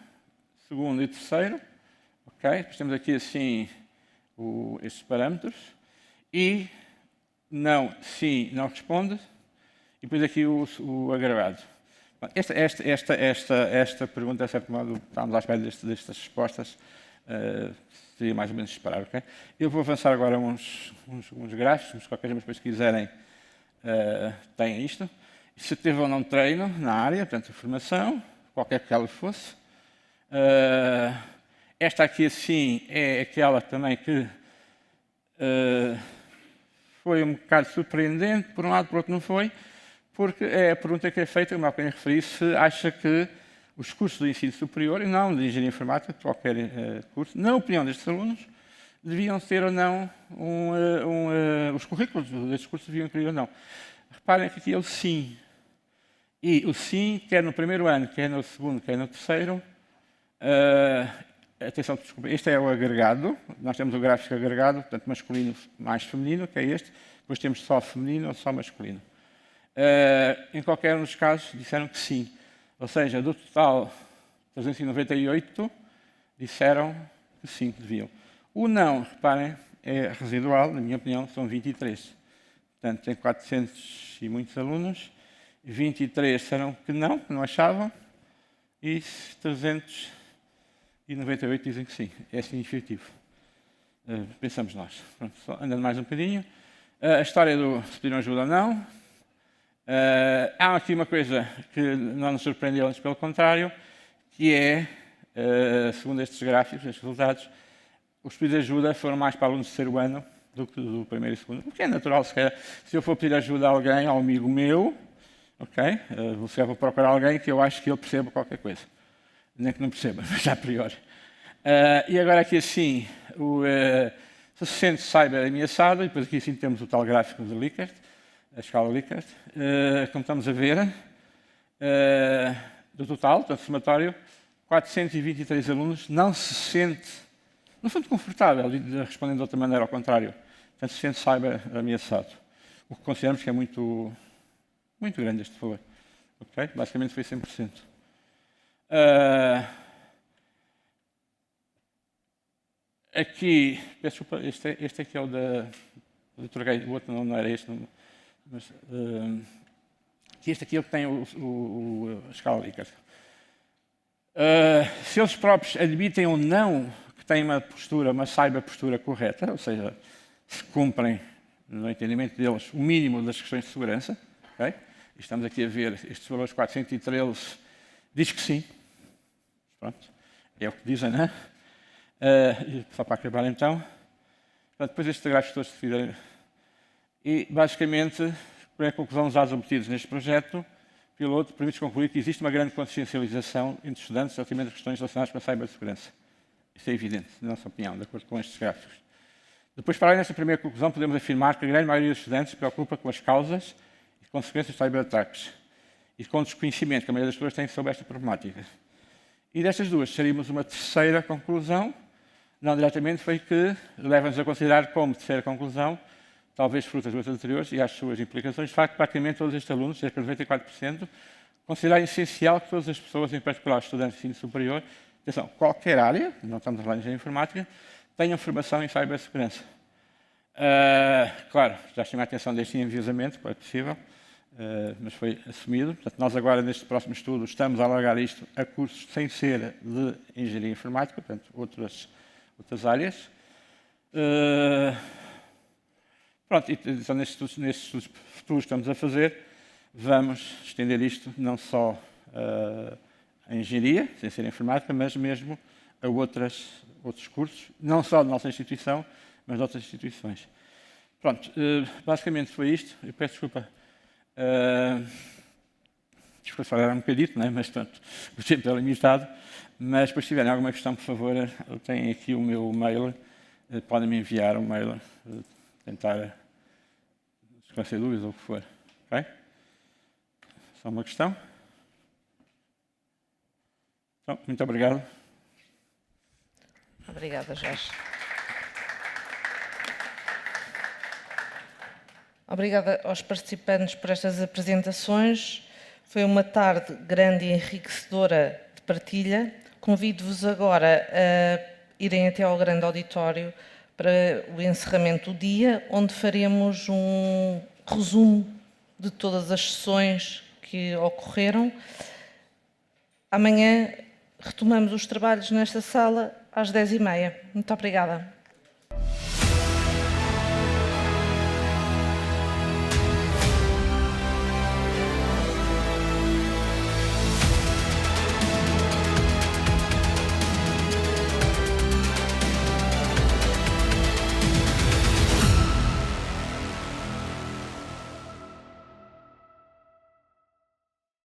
segundo e terceiro. Okay? Depois temos aqui assim estes parâmetros. E não, sim, não responde. E depois aqui o agravado. Esta pergunta, de certo modo, estamos à espera destas respostas. Seria mais ou menos esperar, ok? Eu vou avançar agora uns gráficos, mas qualquer depois, se quiserem, têm isto. Se teve ou não treino na área, portanto, formação, qualquer que ela fosse. Esta aqui, assim, é aquela também que foi um bocado surpreendente, por um lado, por outro não foi, porque é a pergunta que é feita, como há bem referi, se acha que os cursos do ensino superior, e não de engenharia informática, qualquer curso, na opinião destes alunos, deviam ter ou não, os currículos destes cursos deviam incluir ou não. Reparem que aqui é o sim. E o sim, quer no primeiro ano, quer no segundo, quer no terceiro, atenção, desculpa, este é o agregado, nós temos o gráfico agregado, portanto masculino mais feminino, que é este, depois temos só feminino ou só masculino. Em qualquer um dos casos, disseram que sim. Ou seja, do total 398, disseram que sim, que deviam. O não, reparem, é residual, na minha opinião, são 23. Portanto, tem 400 e muitos alunos, 23 disseram que não achavam, e 398 dizem que sim. É significativo. Pensamos nós. Pronto, só andando mais um bocadinho. A história do se pediram ajuda ou não. Há aqui uma coisa que não nos surpreendeu, antes pelo contrário, que é, segundo estes gráficos, estes resultados, os pedidos de ajuda foram mais para alunos do terceiro ano do que do primeiro e segundo. Porque é natural, se eu for pedir ajuda a alguém, a um amigo meu, ok? Vou procurar alguém que eu acho que ele perceba qualquer coisa. Nem que não perceba, mas já a priori. E agora aqui assim, se sente cyber ameaçado, e depois aqui assim temos o tal gráfico de Likert, a escala Likert, como estamos a ver, do total, portanto, somatório, 423 alunos não se sente, não se sente confortável, respondendo de outra maneira, ao contrário, portanto, se sente cyber ameaçado. O que consideramos que é muito grande este valor. Okay? Basicamente foi 100%. Aqui, peço desculpa, este aqui é o da... Eu troquei, o outro não era este, mas este aqui é o que tem a escala Likert. Se eles próprios admitem ou não que têm uma cyber postura correta, ou seja, se cumprem, no entendimento deles, o mínimo das questões de segurança. Okay? E estamos aqui a ver estes valores 413, diz que sim. Pronto, é o que dizem, não é? Só para acabar então. Portanto, depois estes gráficos todos definiram. E, basicamente, para a conclusão dos dados obtidos neste projeto, piloto permite concluir que existe uma grande consciencialização entre estudantes relativamente às questões relacionadas com a cibersegurança. Isso é evidente, na nossa opinião, de acordo com estes gráficos. Depois, para além desta primeira conclusão, podemos afirmar que a grande maioria dos estudantes se preocupa com as causas e consequências de cyberataques e com o desconhecimento que a maioria das pessoas tem sobre esta problemática. E destas duas, seríamos uma terceira conclusão, não diretamente, foi que leva-nos a considerar como terceira conclusão, talvez fruto das duas anteriores e às suas implicações, de facto, praticamente todos estes alunos, cerca de 94%, consideram essencial que todas as pessoas, em particular os estudantes de ensino superior, atenção, qualquer área, não estamos a falar de engenharia informática, tenham formação em cibersegurança. Claro, já chamei a atenção deste enviesamento, quando é possível, mas foi assumido. Portanto, nós agora, neste próximo estudo, estamos a alargar isto a cursos sem ser de engenharia informática, portanto, outras áreas. Pronto, então nestes estudos futuros que estamos a fazer, vamos estender isto não só a engenharia, sem ser informática, mas mesmo a outros cursos, não só da nossa instituição, mas de outras instituições. Pronto, basicamente foi isto. Eu peço desculpa. Desculpa falar um bocadito, não é? Mas pronto, o tempo é limitado. Mas depois, se tiverem alguma questão, por favor, têm aqui o meu mail. Podem me enviar um mail, tentar esclarecer dúvidas ou o que for. Ok? Só uma questão? Então, muito obrigado. Obrigada, Jorge. Obrigada aos participantes por estas apresentações. Foi uma tarde grande e enriquecedora de partilha. Convido-vos agora a irem até ao grande auditório para o encerramento do dia, onde faremos um resumo de todas as sessões que ocorreram. Amanhã retomamos os trabalhos nesta sala às 10h30. Muito obrigada.